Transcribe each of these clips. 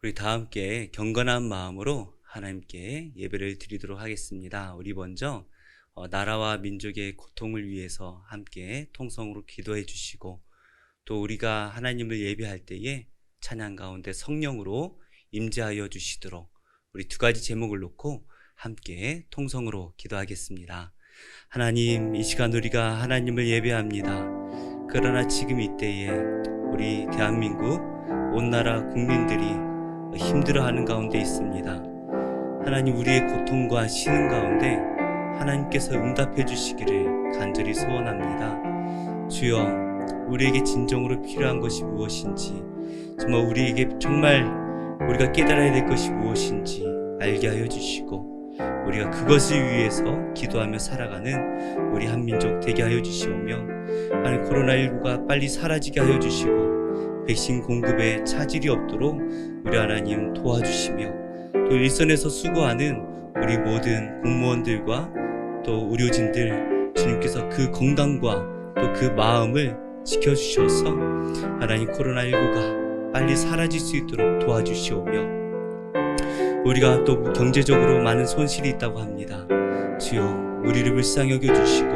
우리 다 함께 경건한 마음으로 하나님께 예배를 드리도록 하겠습니다. 우리 먼저 나라와 민족의 고통을 위해서 함께 통성으로 기도해 주시고, 또 우리가 하나님을 예배할 때에 찬양 가운데 성령으로 임재하여 주시도록 우리 두 가지 제목을 놓고 함께 통성으로 기도하겠습니다. 하나님, 이 시간 우리가 하나님을 예배합니다. 그러나 지금 이때에 우리 대한민국 온 나라 국민들이 힘들어하는 가운데 있습니다. 하나님, 우리의 고통과 신음 가운데 하나님께서 응답해 주시기를 간절히 소원합니다. 주여, 우리에게 진정으로 필요한 것이 무엇인지, 정말 우리에게 정말 우리가 깨달아야 될 것이 무엇인지 알게 하여 주시고, 우리가 그것을 위해서 기도하며 살아가는 우리 한민족 되게 하여 주시오며, 하나님, 코로나19가 빨리 사라지게 하여 주시고 백신 공급에 차질이 없도록 우리 하나님 도와주시며, 또 일선에서 수고하는 우리 모든 공무원들과 또 의료진들, 주님께서 그 건강과 또 그 마음을 지켜주셔서 하나님, 코로나19가 빨리 사라질 수 있도록 도와주시오며, 우리가 또 경제적으로 많은 손실이 있다고 합니다. 주여, 우리를 불쌍히 여겨주시고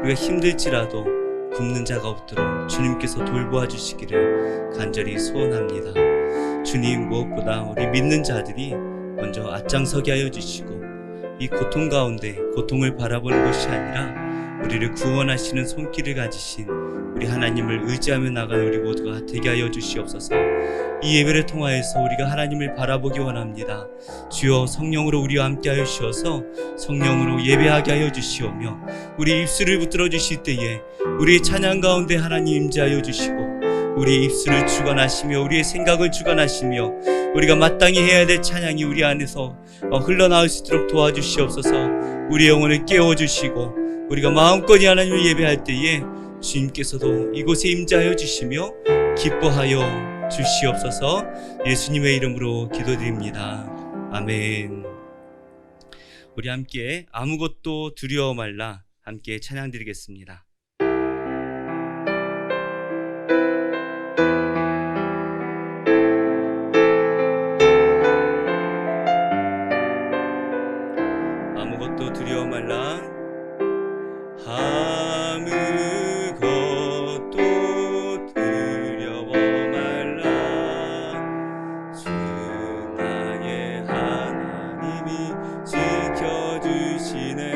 우리가 힘들지라도 굶는 자가 없도록 주님께서 돌보아 주시기를 간절히 소원합니다. 주님, 무엇보다 우리 믿는 자들이 먼저 앞장서게 하여 주시고, 이 고통 가운데 고통을 바라보는 것이 아니라 우리를 구원하시는 손길을 가지신 우리 하나님을 의지하며 나가는 우리 모두가 되게 하여 주시옵소서. 이 예배를 통하여서 우리가 하나님을 바라보기 원합니다. 주여, 성령으로 우리와 함께 하여 주셔서 성령으로 예배하게 하여 주시오며, 우리 입술을 붙들어 주실 때에 우리의 찬양 가운데 하나님 임재하여 주시고, 우리의 입술을 주관하시며 우리의 생각을 주관하시며 우리가 마땅히 해야 될 찬양이 우리 안에서 흘러나올 수 있도록 도와주시옵소서. 우리의 영혼을 깨워주시고 우리가 마음껏 하나님을 예배할 때에 주님께서도 이곳에 임재하여 주시며 기뻐하여 주시옵소서. 예수님의 이름으로 기도드립니다. 아멘. 우리 함께 아무것도 두려워 말라 함께 찬양 드리겠습니다. 아무것도 두려워 말라. 아무것도 두려워 말라. 주 나의 하나님이 지켜주시네.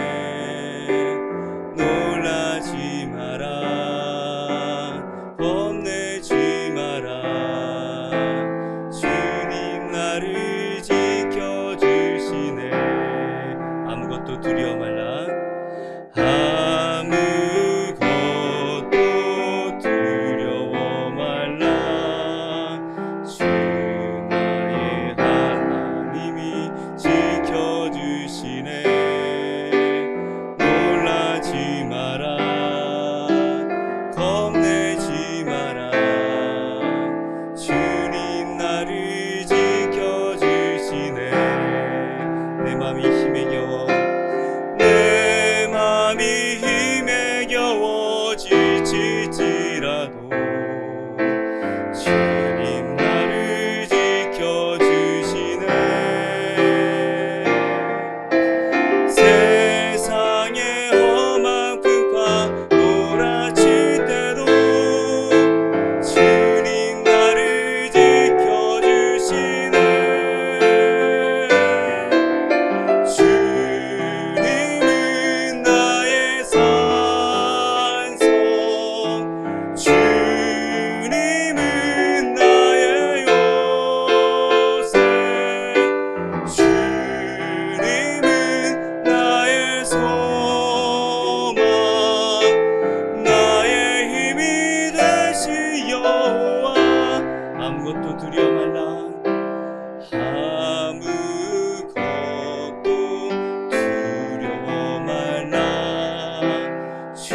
놀라지 마라. 겁내지 마라. 주님 나를 지켜주시네. 아무것도 두려워 말라. 아무것도 두려워 말라. 주 나의 하나님이 지켜주시네. 놀라지 마라. 겁내지 마라. 주님 나를 지켜주시네. 내 맘이 힘에 겨워 힘에 겨워 지칠지라도 주님 나를 지켜주시네. 세상의 험한 풍파 몰아칠 때도 주님 나를 지켜주시네. 아무것도 두려워 말라. 아무것도 두려워 말라. 주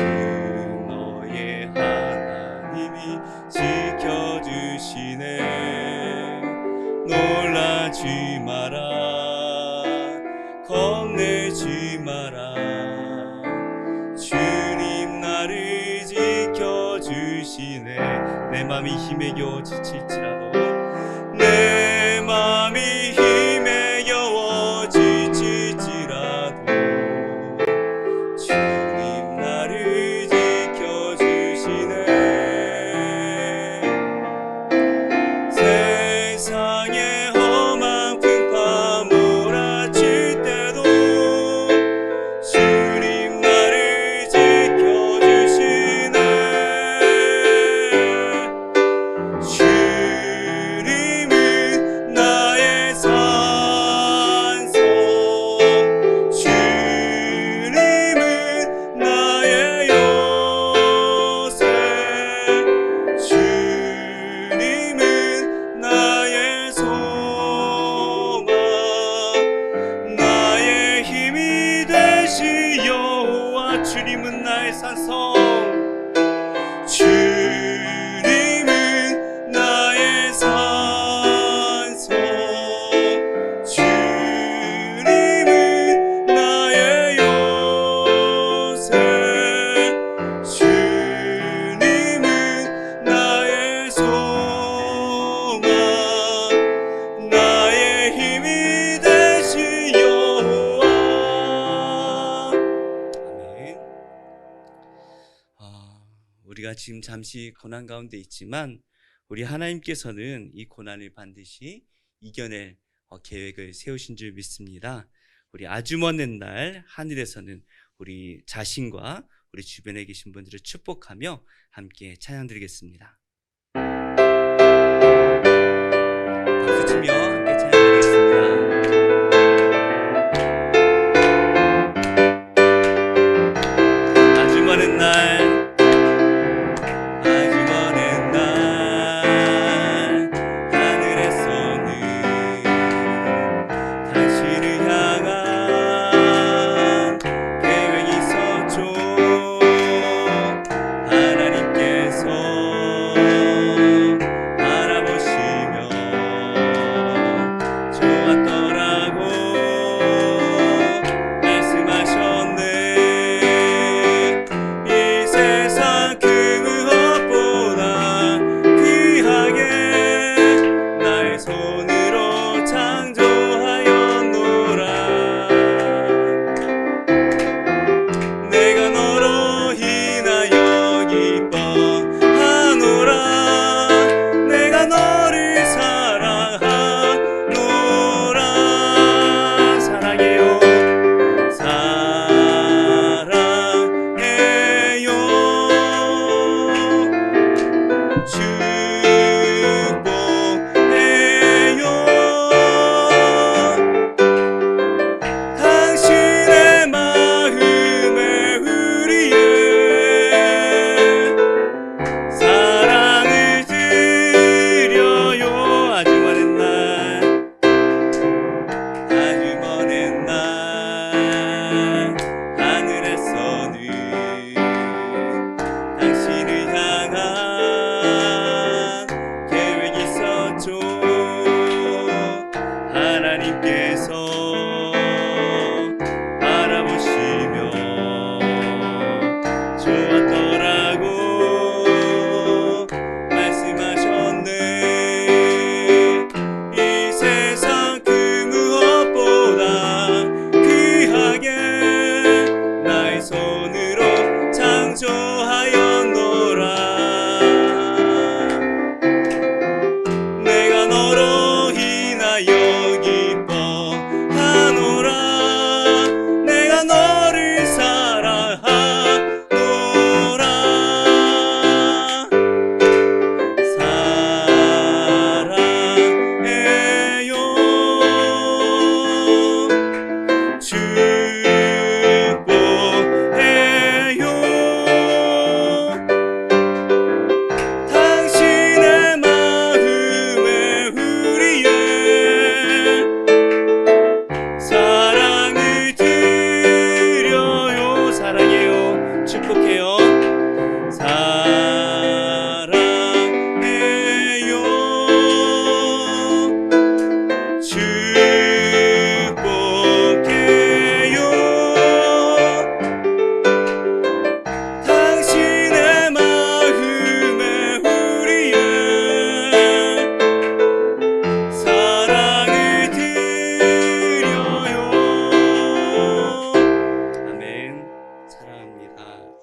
너의 하나님이 지켜주시네. 놀라지 마라. 겁내지 마라. 주님 나를 지켜주시네. 내 맘이 힘에 겨워 지칠지라도 내 맘 산성. 주님은 나의 산성, 주님은 나의 요새, 주님은 나의 소망, 나의 힘이 되신 여호와. 아멘. 우리가 지금 잠시 고난 가운데 있지만 우리 하나님께서는 이 고난을 반드시 이겨낼 계획을 세우신 줄 믿습니다. 우리 아주 먼 날 하늘에서는 우리 자신과 우리 주변에 계신 분들을 축복하며 함께 찬양 드리겠습니다. 박수 치며 함께 찬양 드리겠습니다. 아주 먼 날,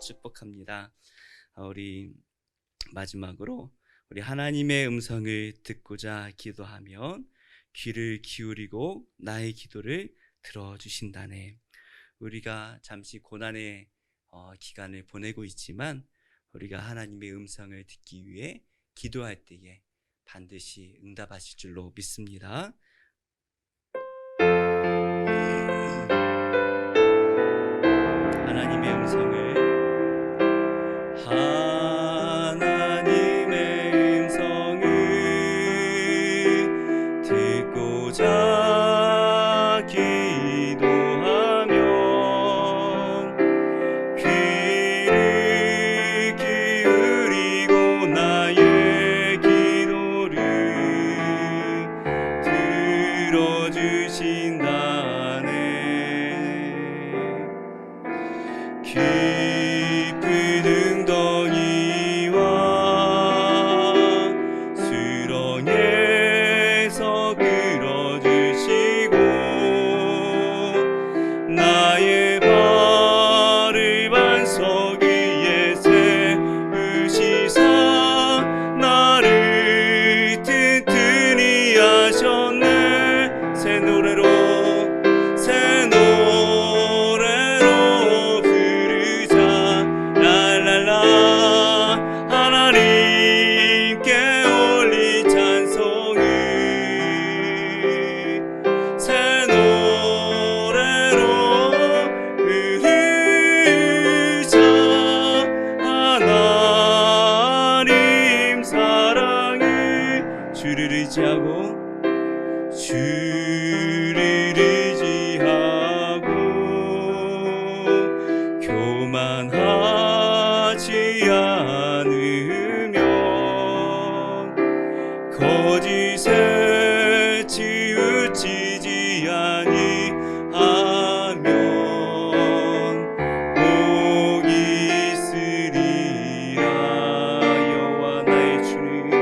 축복합니다. 우리 마지막으로 우리 하나님의 음성을 듣고자 기도하면 귀를 기울이고 나의 기도를 들어주신다네. 우리가 잠시 고난의 기간을 보내고 있지만 우리가 하나님의 음성을 듣기 위해 기도할 때에 반드시 응답하실 줄로 믿습니다. 하나님의 음성을 듣고자 기도하면 귀를 들어주신다네. 깊은 웅덩이와 수렁에서 끌어주시고 나의 발을 반석 위에 세우시사 나를 튼튼히 하셨네. 새 노래로 부르자 랄랄라. 하나님께 올리 찬송을 새 노래로 부르자. 하나님 사랑을 주를 의지하고 교만하지 않으면 거짓에 치우치지 아니하면 복이 있으리라. 여호와 나의 주는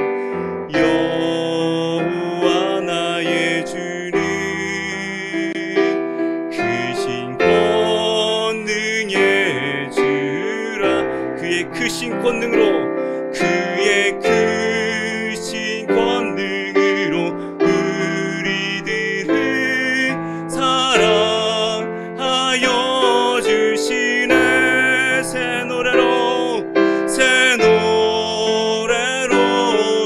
여호와 나의 주는 크신 권능의 주라. 그의 크신 권능으로 우리들을 사랑하여 주시네. 새 노래로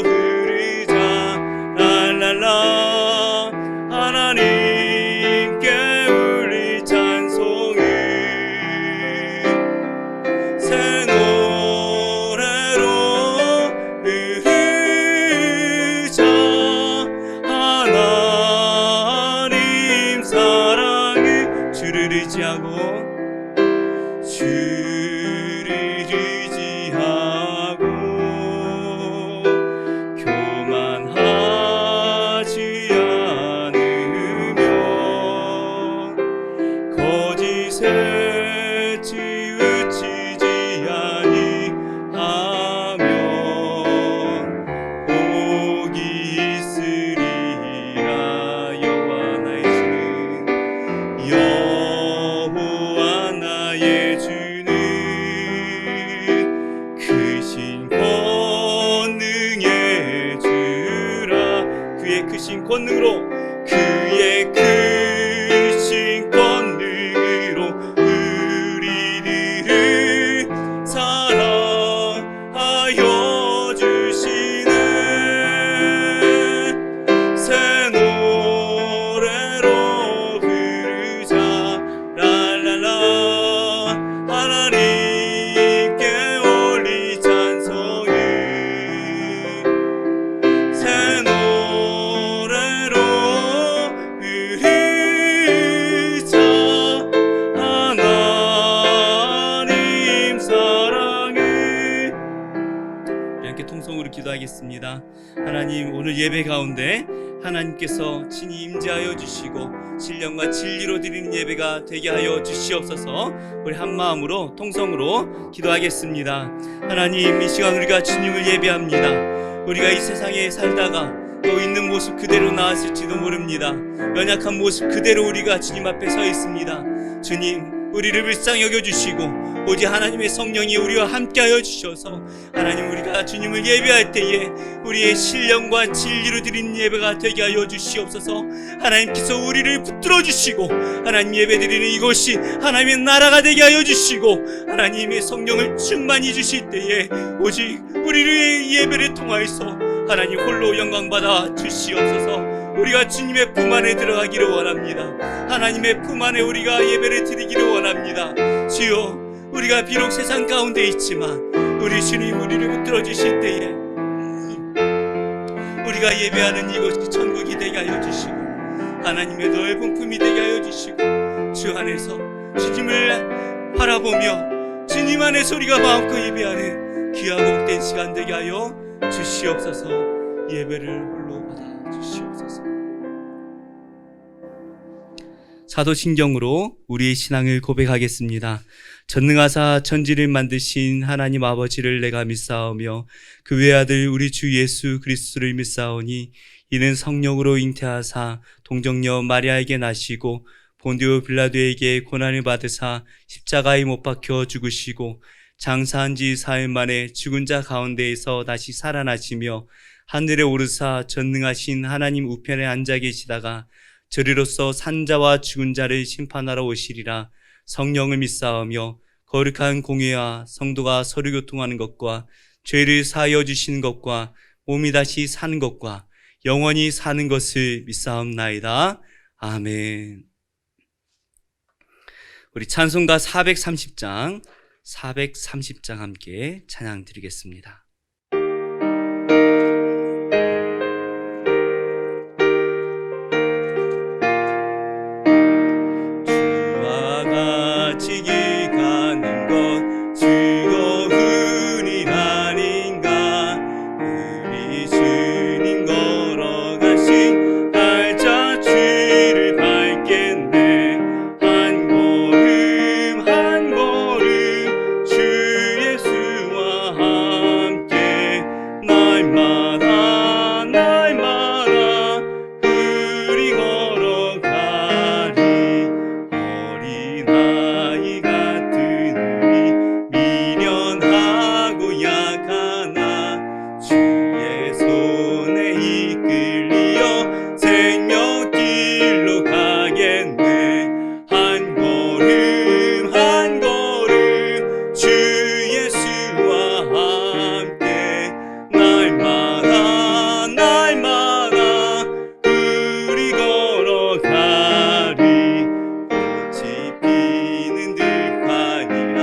부르자 랄랄라. 하나님께 올리 찬송을 새 노래로 부르자. 하나님 사랑을 주를 의지하고 교만하지 않으면 거짓에 치우치지 아니하면 복이 있으리라. 여호와 나의 주는 크신 권능의 주라. 그의 크신 권능으로 우리들을 사랑하여 주시네. 새 노래로 부르자 랄랄라. 하나님께 올리 찬송을 새 노래로 부르자. 하나님 사랑을. 이렇게 통성으로 기도하겠습니다. 하나님, 오늘 예배 가운데 하나님께서 친히 임재하여 주시고 신령과 진리로 드리는 예배가 되게 하여 주시옵소서. 우리 한마음으로 통성으로 기도하겠습니다. 하나님, 이 시간 우리가 주님을 예배합니다. 우리가 이 세상에 살다가 또 있는 모습 그대로 나왔을지도 모릅니다. 연약한 모습 그대로 우리가 주님 앞에 서 있습니다. 주님, 우리를 불쌍히 여겨주시고 오직 하나님의 성령이 우리와 함께하여 주셔서 하나님, 우리가 주님을 예배할 때에 우리의 신령과 진리로 드리는 예배가 되게 하여 주시옵소서. 하나님께서 우리를 붙들어 주시고 하나님 예배드리는 이곳이 하나님의 나라가 되게 하여 주시고 하나님의 성령을 충만히 주실 때에 오직 우리의 예배를 통하여서 하나님 홀로 영광받아 주시옵소서. 우리가 주님의 품 안에 들어가기를 원합니다. 하나님의 품 안에 우리가 예배를 드리기를 원합니다. 주여, 우리가 비록 세상 가운데 있지만 우리 주님 우리를 붙들어 주실 때에 우리가 예배하는 이곳이 천국이 되게 하여 주시고 하나님의 넓은 품이 되게 하여 주시고 주 안에서 주님을 바라보며 주님 안에서 우리가 마음껏 예배하는 귀하고 복된 시간 되게 하여 주시옵소서. 예배를 홀로 받아 주시옵소서. 사도신경으로 우리의 신앙을 고백하겠습니다. 전능하사 천지를 만드신 하나님 아버지를 내가 믿사오며 그 외아들 우리 주 예수 그리스도를 믿사오니 이는 성령으로 잉태하사 동정녀 마리아에게 나시고 본디오 빌라도에게 고난을 받으사 십자가에 못 박혀 죽으시고 장사한 지 사흘 만에 죽은 자 가운데에서 다시 살아나시며 하늘에 오르사 전능하신 하나님 우편에 앉아 계시다가 저리로서 산자와 죽은 자를 심판하러 오시리라. 성령을 믿사오며 거룩한 공회와 성도가 서로 교통하는 것과 죄를 사하여 주시는 것과 몸이 다시 사는 것과 영원히 사는 것을 믿사옵나이다. 아멘. 우리 찬송가 430장 함께 찬양 드리겠습니다. 주와 같이 길 가는 것 즐거운이라닌가. 우리 주님 걸어가신 발자취를 밟겠네. 한 걸음 한 걸음 주 예수와 함께 날마다 날마다 우리 걸어가리. 어린아이 같은 우리 미련하고 약하나 주의 손에 이끌리어 생명길로 가겠네. 한 걸음 한 걸음 주 예수와 함께 날마다 날마다 우리 걸어가리. 꽃이 피는 들판이라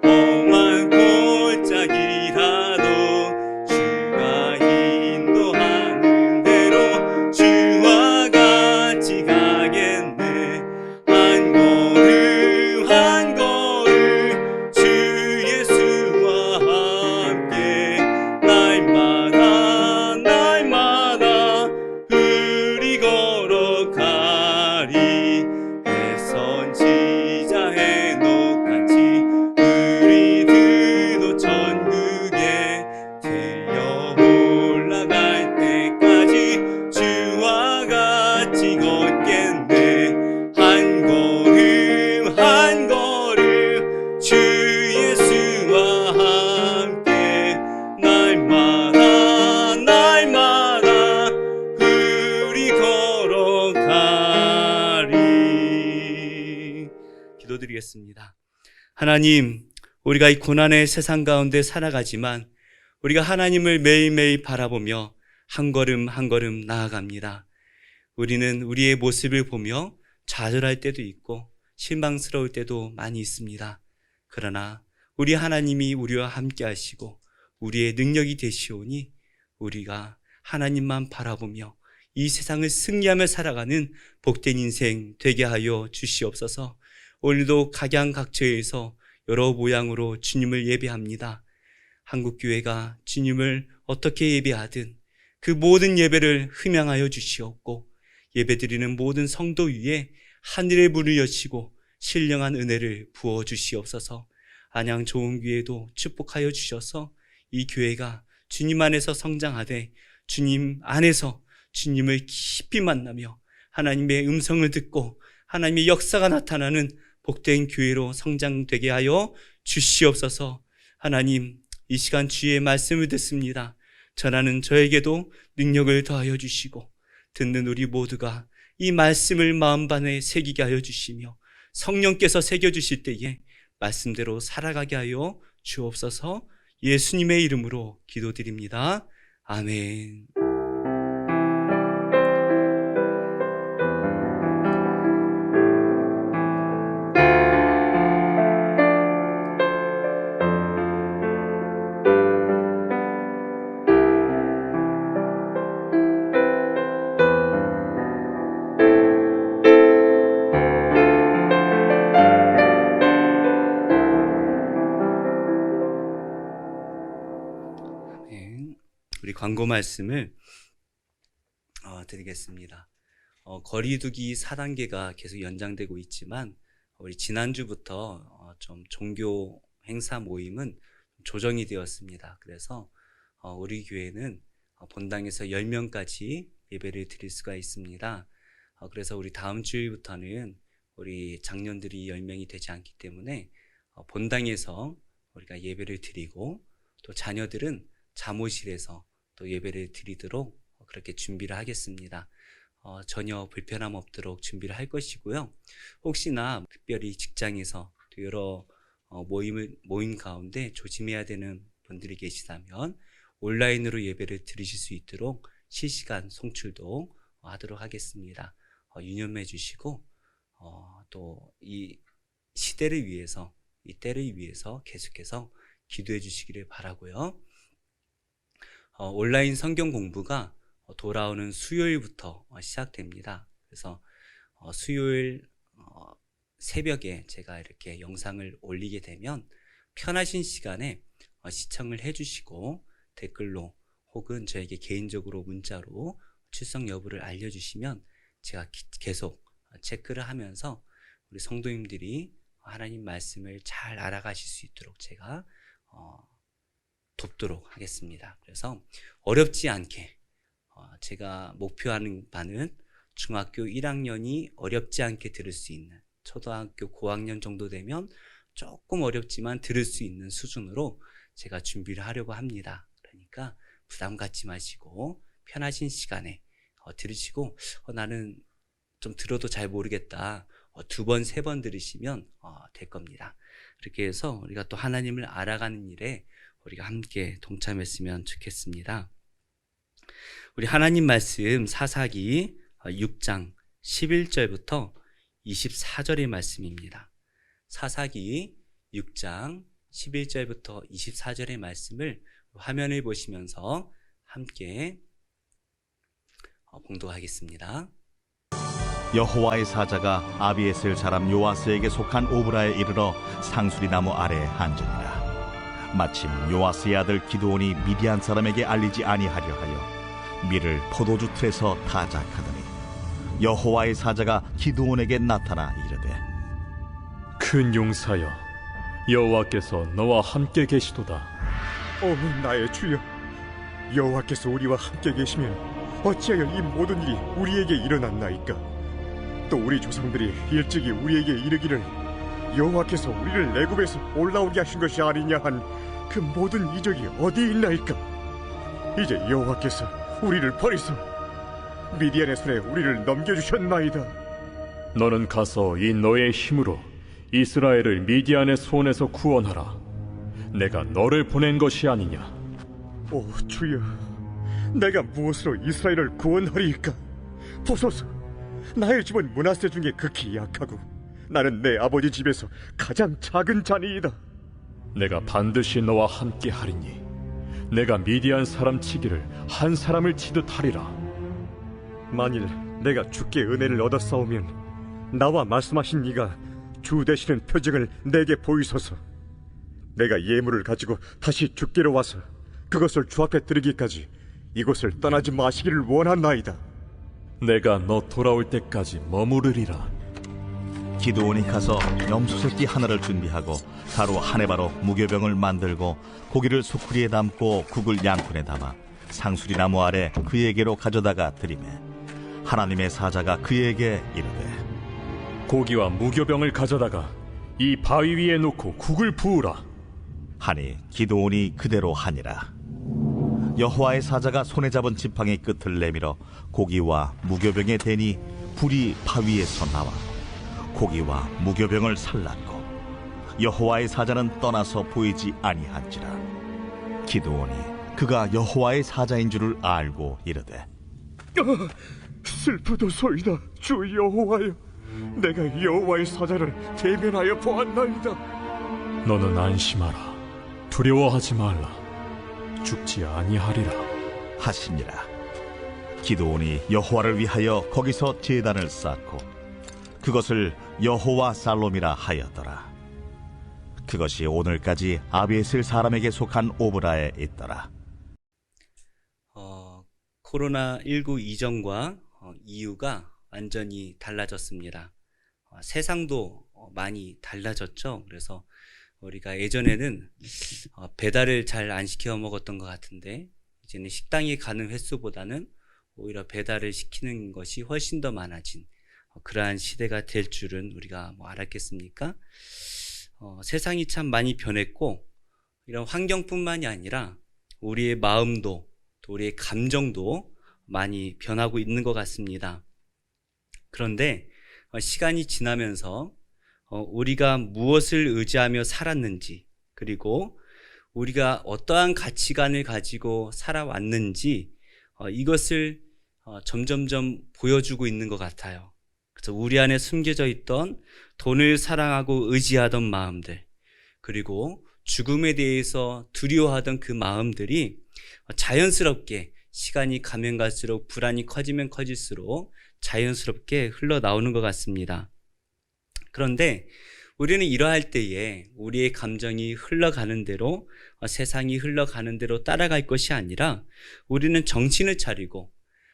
험한 골짜기라도 주가 인도하는 대로 주와 같이 가겠네. 한 걸음 한 걸음 주 예수와 함께 날마다 날마다 우리 걸어가리. 애선지자 해놓같이 우리들도 천국에 들려 올라갈 때까지 주와 같이 걷겠네. 한 걸음 한 걸음 주 예수와 함께 날마다 날마다 우리 걸어가리. 기도드리겠습니다. 하나님, 우리가 이 고난의 세상 가운데 살아가지만 우리가 하나님을 매일매일 바라보며 한 걸음 한 걸음 나아갑니다. 우리는 우리의 모습을 보며 좌절할 때도 있고 실망스러울 때도 많이 있습니다. 그러나 우리 하나님이 우리와 함께 하시고 우리의 능력이 되시오니 우리가 하나님만 바라보며 이 세상을 승리하며 살아가는 복된 인생 되게 하여 주시옵소서. 오늘도 각양각처에서 여러 모양으로 주님을 예배합니다. 한국교회가 주님을 어떻게 예배하든 그 모든 예배를 흠양하여 주시옵고 예배드리는 모든 성도 위에 하늘의 문을 여시고 신령한 은혜를 부어 주시옵소서. 안양 좋은 교회도 축복하여 주셔서 이 교회가 주님 안에서 성장하되 주님 안에서 주님을 깊이 만나며 하나님의 음성을 듣고 하나님의 역사가 나타나는 복된 교회로 성장되게 하여 주시옵소서. 하나님, 이 시간 주의 말씀을 듣습니다. 전하는 저에게도 능력을 더하여 주시고 듣는 우리 모두가 이 말씀을 마음반에 새기게 하여 주시며 성령께서 새겨주실 때에 말씀대로 살아가게 하여 주옵소서. 예수님의 이름으로 기도드립니다. 아멘. 우리 광고 말씀을 드리겠습니다. 거리두기 4단계가 계속 연장되고 있지만 우리 지난주부터 좀 종교 행사 모임은 조정이 되었습니다. 그래서 우리 교회는 본당에서 10명까지 예배를 드릴 수가 있습니다. 그래서 우리 다음 주일부터는 우리 장년들이 10명이 되지 않기 때문에 본당에서 우리가 예배를 드리고 또 자녀들은 잠옷실에서 또 예배를 드리도록 그렇게 준비를 하겠습니다. 전혀 불편함 없도록 준비를 할 것이고요. 혹시나 특별히 직장에서 또 여러 모임 가운데 조심해야 되는 분들이 계시다면 온라인으로 예배를 드리실 수 있도록 실시간 송출도 하도록 하겠습니다. 유념해 주시고 또 이 시대를 위해서, 이 때를 위해서 계속해서 기도해 주시기를 바라고요. 온라인 성경 공부가 돌아오는 수요일부터 시작됩니다. 그래서 수요일 새벽에 제가 이렇게 영상을 올리게 되면 편하신 시간에 시청을 해주시고 댓글로 혹은 저에게 개인적으로 문자로 출석 여부를 알려주시면 제가 계속 체크를 하면서 우리 성도님들이 하나님 말씀을 잘 알아가실 수 있도록 제가 돕도록 하겠습니다. 그래서 어렵지 않게 제가 목표하는 바는 중학교 1학년이 어렵지 않게 들을 수 있는, 초등학교 고학년 정도 되면 조금 어렵지만 들을 수 있는 수준으로 제가 준비를 하려고 합니다. 그러니까 부담 갖지 마시고 편하신 시간에 들으시고 나는 좀 들어도 잘 모르겠다, 2번, 3번 들으시면 될 겁니다. 그렇게 해서 우리가 또 하나님을 알아가는 일에 우리가 함께 동참했으면 좋겠습니다. 우리 하나님 말씀 사사기 6장 11절부터 24절의 말씀입니다. 사사기 6장 11절부터 24절의 말씀을 화면을 보시면서 함께 봉독하겠습니다. 여호와의 사자가 아비에셀 사람 요아스에게 속한 오브라에 이르러 상수리 나무 아래에 앉으니라. 마침 요아스의 아들 기드온이 미디안 사람에게 알리지 아니하려 하여 밀을 포도주 틀에서 타작하더니 여호와의 사자가 기드온에게 나타나 이르되 큰 용사여, 여호와께서 너와 함께 계시도다. 나의 주여, 여호와께서 우리와 함께 계시면 어찌하여 이 모든 일이 우리에게 일어났나이까? 또 우리 조상들이 일찍이 우리에게 이르기를 여호와께서 우리를 애굽에서 올라오게 하신 것이 아니냐 한 그 모든 이적이 어디 있나이까? 이제 여호와께서 우리를 버리소 미디안의 손에 우리를 넘겨주셨나이다. 너는 가서 이 너의 힘으로 이스라엘을 미디안의 손에서 구원하라. 내가 너를 보낸 것이 아니냐. 오 주여, 내가 무엇으로 이스라엘을 구원하리이까? 보소서, 나의 집은 므낫세 중에 극히 약하고 나는 내 아버지 집에서 가장 작은 자니이다. 내가 반드시 너와 함께 하리니 내가 미디안 사람 치기를 한 사람을 치듯 하리라. 만일 내가 주께 은혜를 얻어 싸우면 나와 말씀하신 이가 주 되시는 표징을 내게 보이소서. 내가 예물을 가지고 다시 주께로 와서 그것을 주 앞에 드리기까지 이곳을 떠나지 마시기를 원하나이다. 내가 너 돌아올 때까지 머무르리라. 기드온이 가서 염소새끼 하나를 준비하고 가루 한 해바로 무교병을 만들고 고기를 소쿠리에 담고 국을 양푼에 담아 상수리 나무 아래 그에게로 가져다가 드리매 하나님의 사자가 그에게 이르되 고기와 무교병을 가져다가 이 바위 위에 놓고 국을 부으라. 하니 기드온이 그대로 하니라. 여호와의 사자가 손에 잡은 지팡이 끝을 내밀어 고기와 무교병에 대니 불이 바위에서 나와 고기와 무교병을 살랐고 여호와의 사자는 떠나서 보이지 아니한지라. 기드온이 그가 여호와의 사자인 줄을 알고 이르되 슬프도소이다 주 여호와여, 내가 여호와의 사자를 대면하여 보았나이다. 너는 안심하라. 두려워하지 말라. 죽지 아니하리라 하시니라. 기드온이 여호와를 위하여 거기서 제단을 쌓고 그것을 여호와 살롬이라 하였더라. 그것이 오늘까지 아비에셀 사람에게 속한 오브라에 있더라. 코로나19 이전과 이후가 완전히 달라졌습니다. 세상도 많이 달라졌죠. 그래서 우리가 예전에는 배달을 잘 안 시켜 먹었던 것 같은데 이제는 식당에 가는 횟수보다는 오히려 배달을 시키는 것이 훨씬 더 많아진 그러한 시대가 될 줄은 우리가 알았겠습니까? 세상이 참 많이 변했고 이런 환경뿐만이 아니라 우리의 마음도 또 우리의 감정도 많이 변하고 있는 것 같습니다. 그런데 시간이 지나면서 우리가 무엇을 의지하며 살았는지 그리고 우리가 어떠한 가치관을 가지고 살아왔는지 이것을 점점점 보여주고 있는 것 같아요. 그래서 우리 안에 숨겨져 있던 돈을 사랑하고 의지하던 마음들 그리고 죽음에 대해서 두려워하던 그 마음들이 자연스럽게 시간이 가면 갈수록 불안이 커지면 커질수록 자연스럽게 흘러나오는 것 같습니다. 그런데 우리는 이러할 때에 우리의 감정이 흘러가는 대로 세상이 흘러가는 대로 따라갈 것이 아니라 우리는 정신을 차리고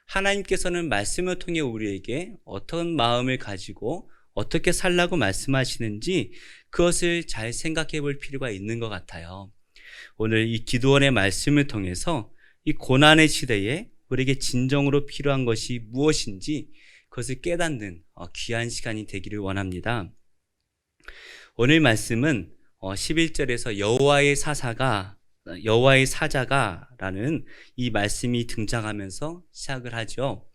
하나님께서는 말씀을 통해 우리에게 어떤 마음을 가지고 어떻게 살라고 말씀하시는지 그것을 잘 생각해 볼 필요가 있는 것 같아요. 오늘 이 기도원의 말씀을 통해서 이 고난의 시대에 우리에게 진정으로 필요한 것이 무엇인지 그것을 깨닫는 귀한 시간이 되기를 원합니다. 오늘 말씀은 11절에서 여호와의 사자가라는 이 말씀이 등장하면서 시작을 하죠.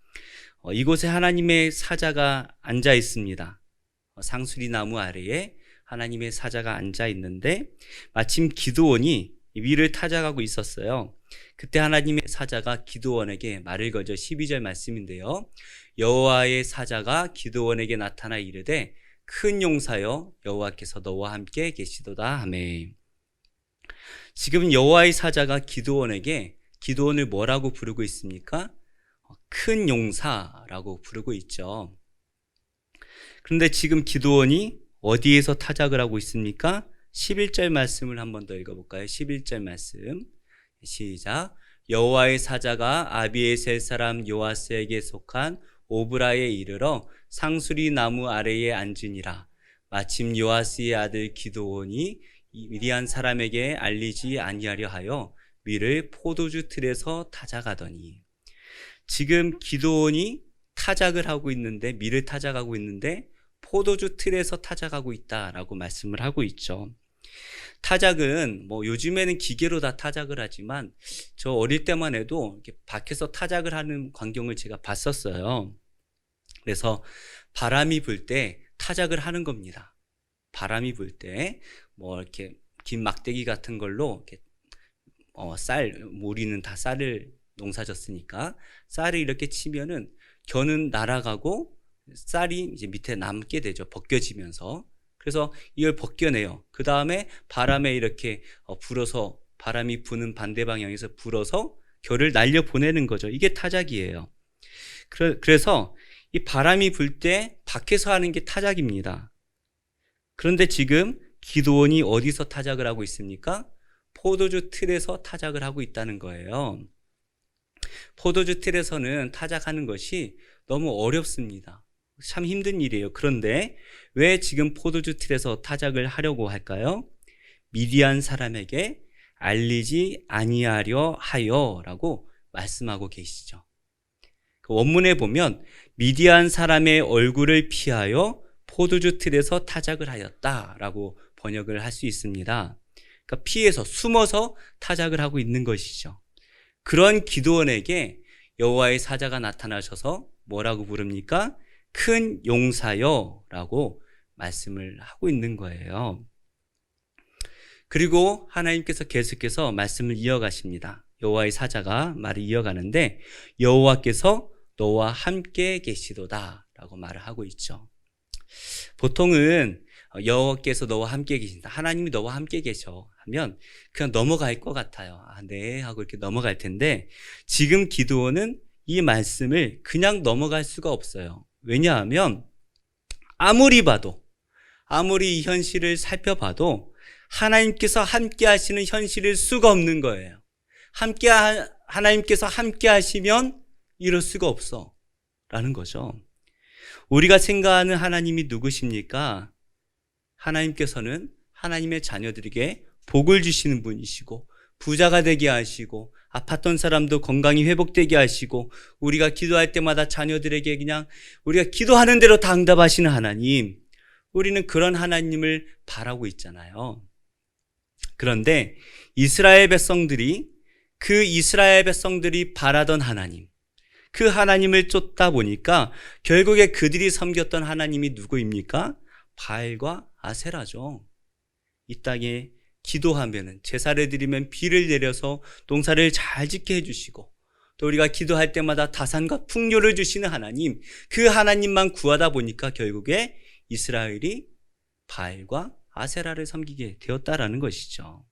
이곳에 하나님의 사자가 앉아 있습니다. 상수리 나무 아래에 하나님의 사자가 앉아 있는데 마침 기드온이 위를 타작하고 있었어요. 그때 하나님의 사자가 기드온에게 말을 걸죠. 12절 말씀인데요. 여호와의 사자가 기드온에게 나타나 이르되 큰 용사여 여호와께서 너와 함께 계시도다 하매. 지금 여호와의 사자가 기드온을 뭐라고 부르고 있습니까? 큰 용사라고 부르고 있죠. 그런데 지금 기드온이 어디에서 타작을 하고 있습니까? 11절 말씀을 한 번 더 읽어볼까요? 11절 말씀 시작. 여호와의 사자가 아비에셀 사람 요아스에게 속한 오브라에 이르러 상수리 나무 아래에 앉으니라. 마침 요아스의 아들 기드온이 미디안 사람에게 알리지 아니하려 하여 밀을 포도주 틀에서 타작하더니. 지금 기드온이 타작을 하고 있는데 밀을 타작하고 있는데 포도주 틀에서 타작하고 있다라고 말씀을 하고 있죠. 타작은 요즘에는 기계로 다 타작을 하지만 저 어릴 때만 해도 이렇게 밖에서 타작을 하는 광경을 제가 봤었어요. 그래서 바람이 불 때 타작을 하는 겁니다. 바람이 불 때 이렇게 긴 막대기 같은 걸로 이렇게 우리는 다 쌀을 농사졌으니까 쌀을 이렇게 치면은 겨는 날아가고 쌀이 이제 밑에 남게 되죠. 벗겨지면서. 그래서 이걸 벗겨내요. 그 다음에 바람에 이렇게 불어서 바람이 부는 반대 방향에서 불어서 겨를 날려 보내는 거죠. 이게 타작이에요. 그래서 이 바람이 불 때 밖에서 하는 게 타작입니다. 그런데 지금 기드온이 어디서 타작을 하고 있습니까? 포도주 틀에서 타작을 하고 있다는 거예요. 포도주 틀에서는 타작하는 것이 너무 어렵습니다. 참 힘든 일이에요. 그런데 왜 지금 포도주 틀에서 타작을 하려고 할까요? 미디안 사람에게 알리지 아니하려 하여라고 말씀하고 계시죠. 그 원문에 보면 미디안 사람의 얼굴을 피하여 포도주 틀에서 타작을 하였다라고 번역을 할 수 있습니다. 그러니까 피해서 숨어서 타작을 하고 있는 것이죠. 그런 기드온에게 여호와의 사자가 나타나셔서 뭐라고 부릅니까? 큰 용사여라고 말씀을 하고 있는 거예요. 그리고 하나님께서 계속해서 말씀을 이어가십니다. 여호와의 사자가 말을 이어가는데 여호와께서 너와 함께 계시도다라고 말을 하고 있죠. 보통은 여호와께서 너와 함께 계신다. 하나님이 너와 함께 계셔 하면 그냥 넘어갈 것 같아요. 네 하고 이렇게 넘어갈 텐데 지금 기드온은 이 말씀을 그냥 넘어갈 수가 없어요. 왜냐하면 아무리 이 현실을 살펴봐도 하나님께서 함께 하시는 현실일 수가 없는 거예요. 하나님께서 함께 하시면 이럴 수가 없어 라는 거죠. 우리가 생각하는 하나님이 누구십니까? 하나님께서는 하나님의 자녀들에게 복을 주시는 분이시고 부자가 되게 하시고 아팠던 사람도 건강이 회복되게 하시고 우리가 기도할 때마다 자녀들에게 그냥 우리가 기도하는 대로 다 응답하시는 하나님, 우리는 그런 하나님을 바라고 있잖아요. 그런데 이스라엘 백성들이 바라던 하나님, 그 하나님을 쫓다 보니까 결국에 그들이 섬겼던 하나님이 누구입니까? 바알과 아세라죠. 이 땅에 기도하면은 제사를 드리면 비를 내려서 농사를 잘 짓게 해주시고 또 우리가 기도할 때마다 다산과 풍요를 주시는 하나님, 그 하나님만 구하다 보니까 결국에 이스라엘이 바알과 아세라를 섬기게 되었다라는 것이죠.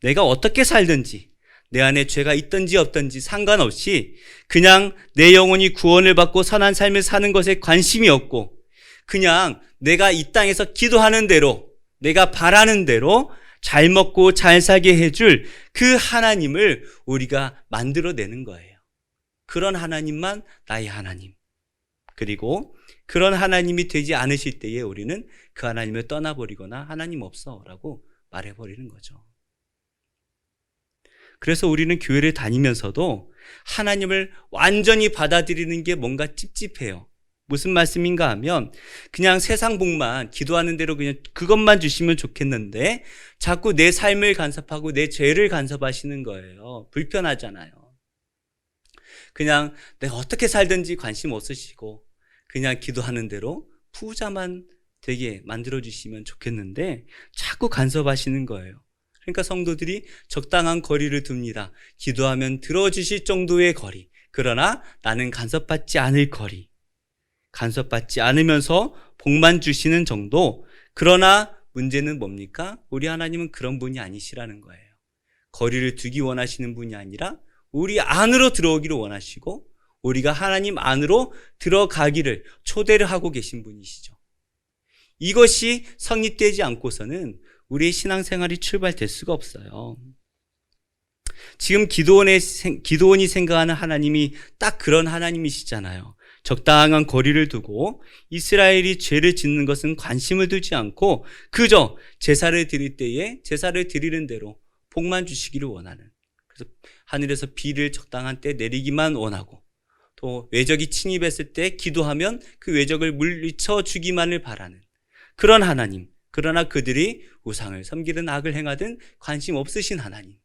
내가 어떻게 살든지 내 안에 죄가 있든지 없든지 상관없이 그냥 내 영혼이 구원을 받고 선한 삶을 사는 것에 관심이 없고 그냥 내가 이 땅에서 기도하는 대로 내가 바라는 대로 잘 먹고 잘 살게 해줄 그 하나님을 우리가 만들어내는 거예요. 그런 하나님만 나의 하나님. 그리고 그런 하나님이 되지 않으실 때에 우리는 그 하나님을 떠나버리거나 하나님 없어 라고 말해버리는 거죠. 그래서 우리는 교회를 다니면서도 하나님을 완전히 받아들이는 게 뭔가 찝찝해요. 무슨 말씀인가 하면 그냥 세상 복만 기도하는 대로 그냥 그것만 주시면 좋겠는데 자꾸 내 삶을 간섭하고 내 죄를 간섭하시는 거예요. 불편하잖아요. 그냥 내가 어떻게 살든지 관심 없으시고 그냥 기도하는 대로 부자만 되게 만들어주시면 좋겠는데 자꾸 간섭하시는 거예요. 그러니까 성도들이 적당한 거리를 둡니다. 기도하면 들어주실 정도의 거리. 그러나 나는 간섭받지 않을 거리. 간섭받지 않으면서 복만 주시는 정도. 그러나 문제는 뭡니까? 우리 하나님은 그런 분이 아니시라는 거예요. 거리를 두기 원하시는 분이 아니라 우리 안으로 들어오기를 원하시고 우리가 하나님 안으로 들어가기를 초대를 하고 계신 분이시죠. 이것이 성립되지 않고서는 우리의 신앙생활이 출발될 수가 없어요. 지금 기도원이 생각하는 하나님이 딱 그런 하나님이시잖아요. 적당한 거리를 두고 이스라엘이 죄를 짓는 것은 관심을 두지 않고 그저 제사를 드릴 때에 제사를 드리는 대로 복만 주시기를 원하는, 그래서 하늘에서 비를 적당한 때 내리기만 원하고 또 외적이 침입했을 때 기도하면 그 외적을 물리쳐 주기만을 바라는 그런 하나님. 그러나 그들이 우상을 섬기든 악을 행하든 관심 없으신 하나님.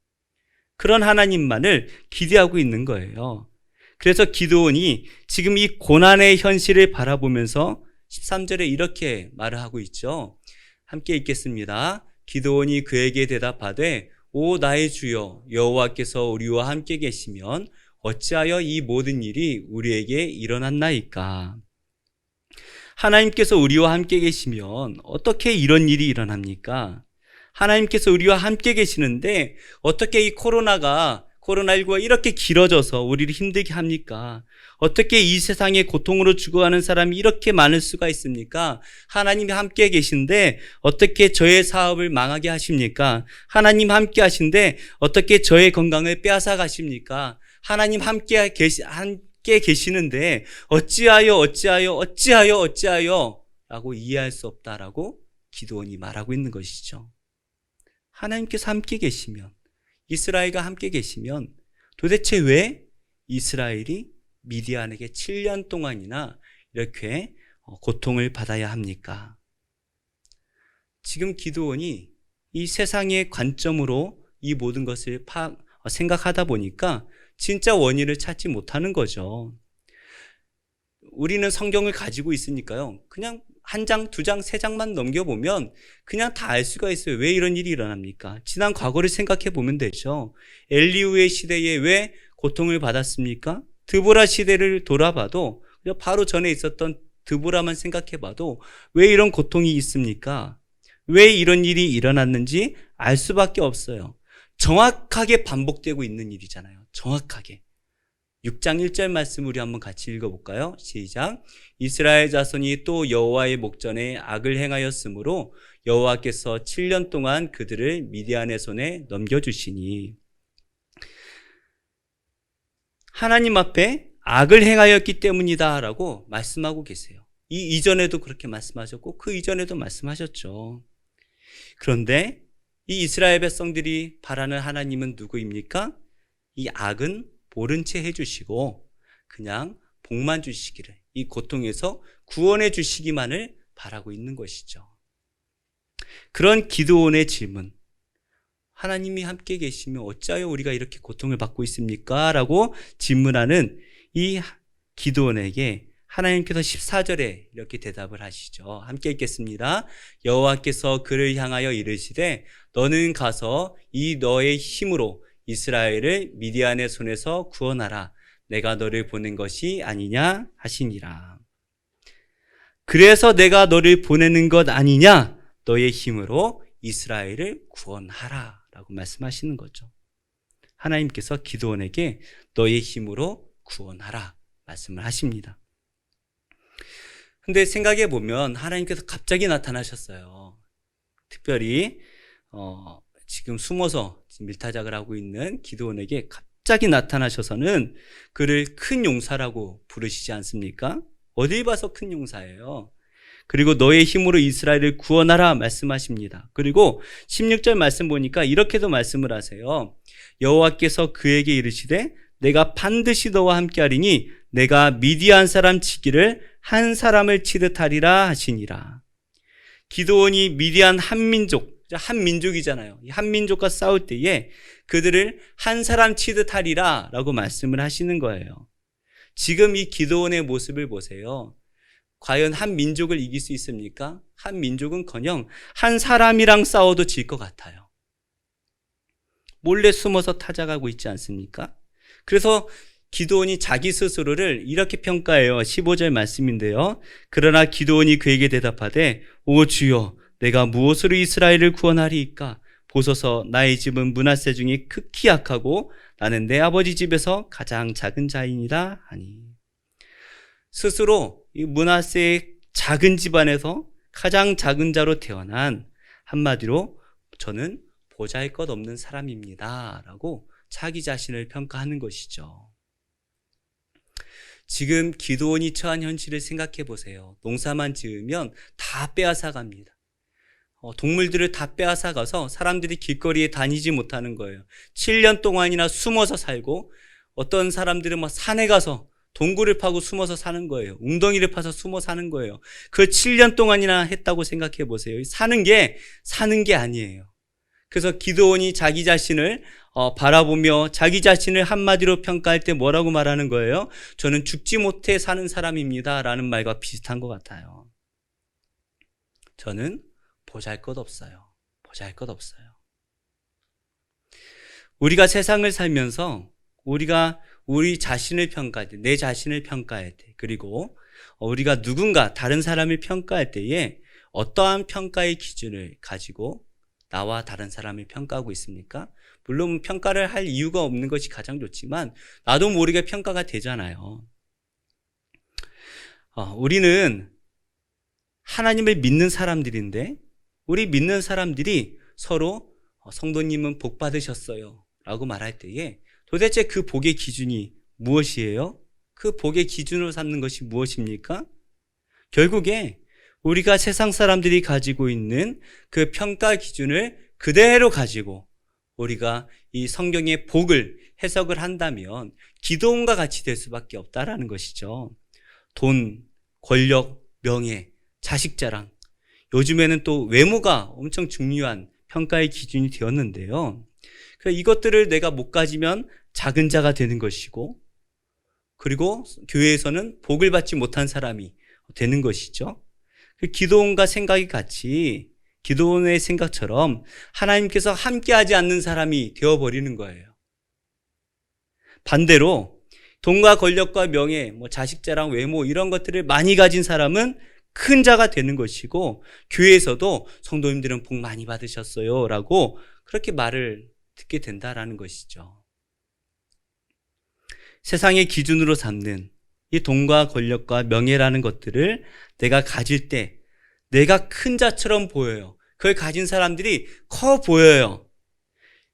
그런 하나님만을 기대하고 있는 거예요. 그래서 기드온이 지금 이 고난의 현실을 바라보면서 13절에 이렇게 말을 하고 있죠. 함께 읽겠습니다. 기드온이 그에게 대답하되 오 나의 주여 여호와께서 우리와 함께 계시면 어찌하여 이 모든 일이 우리에게 일어났나이까. 하나님께서 우리와 함께 계시면 어떻게 이런 일이 일어납니까? 하나님께서 우리와 함께 계시는데 어떻게 이 코로나19가 이렇게 길어져서 우리를 힘들게 합니까? 어떻게 이 세상에 고통으로 죽어가는 사람이 이렇게 많을 수가 있습니까? 하나님이 함께 계신데 어떻게 저의 사업을 망하게 하십니까? 하나님 함께 하신데 어떻게 저의 건강을 빼앗아 가십니까? 하나님 함께 계시는데 어찌하여 라고 이해할 수 없다라고 기드온이 말하고 있는 것이죠. 하나님께서 함께 계시면, 이스라엘과 함께 계시면 도대체 왜 이스라엘이 미디안에게 7년 동안이나 이렇게 고통을 받아야 합니까? 지금 기드온이 이 세상의 관점으로 이 모든 것을 생각하다 보니까 진짜 원인을 찾지 못하는 거죠. 우리는 성경을 가지고 있으니까요. 그냥 한 장, 두 장, 세 장만 넘겨보면 그냥 다 알 수가 있어요. 왜 이런 일이 일어납니까? 지난 과거를 생각해 보면 되죠. 엘리후의 시대에 왜 고통을 받았습니까? 드보라 시대를 돌아봐도 바로 전에 있었던 드보라만 생각해 봐도 왜 이런 고통이 있습니까? 왜 이런 일이 일어났는지 알 수밖에 없어요. 정확하게 반복되고 있는 일이잖아요. 정확하게. 6장 1절 말씀 우리 한번 같이 읽어볼까요? 시작. 이스라엘 자손이 또 여호와의 목전에 악을 행하였으므로 여호와께서 7년 동안 그들을 미디안의 손에 넘겨주시니. 하나님 앞에 악을 행하였기 때문이다라고 말씀하고 계세요. 이 이전에도 그렇게 말씀하셨고 그 이전에도 말씀하셨죠. 그런데 이 이스라엘 백성들이 바라는 하나님은 누구입니까? 이 악은 모른 채 해주시고 그냥 복만 주시기를, 이 고통에서 구원해 주시기만을 바라고 있는 것이죠. 그런 기드온의 질문, 하나님이 함께 계시면 어찌하여 우리가 이렇게 고통을 받고 있습니까? 라고 질문하는 이 기드온에게 하나님께서 14절에 이렇게 대답을 하시죠. 함께 읽겠습니다. 여호와께서 그를 향하여 이르시되 너는 가서 이 너의 힘으로 이스라엘을 미디안의 손에서 구원하라. 내가 너를 보낸 것이 아니냐 하시니라. 그래서 내가 너를 보내는 것 아니냐? 너의 힘으로 이스라엘을 구원하라 라고 말씀하시는 거죠. 하나님께서 기드온에게 너의 힘으로 구원하라 말씀을 하십니다. 근데 생각해 보면 하나님께서 갑자기 나타나셨어요. 특별히 지금 숨어서 밀타작을 하고 있는 기드온에게 갑자기 나타나셔서는 그를 큰 용사라고 부르시지 않습니까? 어딜 봐서 큰 용사예요. 그리고 너의 힘으로 이스라엘을 구원하라 말씀하십니다. 그리고 16절 말씀 보니까 이렇게도 말씀을 하세요. 여호와께서 그에게 이르시되 내가 반드시 너와 함께하리니 내가 미디안 사람 치기를 한 사람을 치듯 하리라 하시니라. 기드온이 미디안 한민족이잖아요. 한민족과 싸울 때에 그들을 한 사람 치듯 하리라 라고 말씀을 하시는 거예요. 지금 이 기드온의 모습을 보세요. 과연 한 민족을 이길 수 있습니까? 한 민족은커녕 한 사람이랑 싸워도 질 것 같아요. 몰래 숨어서 타작하고 있지 않습니까? 그래서 기드온이 자기 스스로를 이렇게 평가해요. 15절 말씀인데요. 그러나 기드온이 그에게 대답하되 오 주여 내가 무엇으로 이스라엘을 구원하리이까? 보소서 나의 집은 므낫세 중에 극히 약하고 나는 내 아버지 집에서 가장 작은 자이니라 하니. 스스로 이 므낫세의 작은 집안에서 가장 작은 자로 태어난, 한마디로 저는 보잘것없는 사람입니다 라고 자기 자신을 평가하는 것이죠. 지금 기드온이 처한 현실을 생각해 보세요. 농사만 지으면 다 빼앗아 갑니다. 동물들을 다 빼앗아 가서 사람들이 길거리에 다니지 못하는 거예요. 7년 동안이나 숨어서 살고, 어떤 사람들은 막 산에 가서 동굴을 파고 숨어서 사는 거예요. 웅덩이를 파서 숨어 사는 거예요. 그 7년 동안이나 했다고 생각해 보세요. 사는 게 아니에요. 그래서 기드온이 자기 자신을 바라보며 자기 자신을 한마디로 평가할 때 뭐라고 말하는 거예요? 저는 죽지 못해 사는 사람입니다 라는 말과 비슷한 것 같아요. 저는 보잘것없어요. 우리가 세상을 살면서 우리가 우리 자신을 평가할 때, 내 자신을 평가할 때, 그리고 우리가 누군가 다른 사람을 평가할 때에 어떠한 평가의 기준을 가지고 나와 다른 사람을 평가하고 있습니까? 물론 평가를 할 이유가 없는 것이 가장 좋지만 나도 모르게 평가가 되잖아요. 우리는 하나님을 믿는 사람들인데 우리 믿는 사람들이 서로 성도님은 복 받으셨어요 라고 말할 때에 도대체 그 복의 기준이 무엇이에요? 그 복의 기준으로 삼는 것이 무엇입니까? 결국에 우리가 세상 사람들이 가지고 있는 그 평가 기준을 그대로 가지고 우리가 이 성경의 복을 해석을 한다면 기드온과 같이 될 수밖에 없다라는 것이죠. 돈, 권력, 명예, 자식 자랑, 요즘에는 또 외모가 엄청 중요한 평가의 기준이 되었는데요. 이것들을 내가 못 가지면 작은 자가 되는 것이고, 그리고 교회에서는 복을 받지 못한 사람이 되는 것이죠. 기드온과 생각이 같이 기드온의 생각처럼 하나님께서 함께하지 않는 사람이 되어버리는 거예요. 반대로 돈과 권력과 명예, 자식 자랑, 외모 이런 것들을 많이 가진 사람은 큰 자가 되는 것이고, 교회에서도 성도님들은 복 많이 받으셨어요 라고 그렇게 말을 듣게 된다라는 것이죠. 세상의 기준으로 삼는 이 돈과 권력과 명예라는 것들을 내가 가질 때 내가 큰 자처럼 보여요. 그걸 가진 사람들이 커 보여요.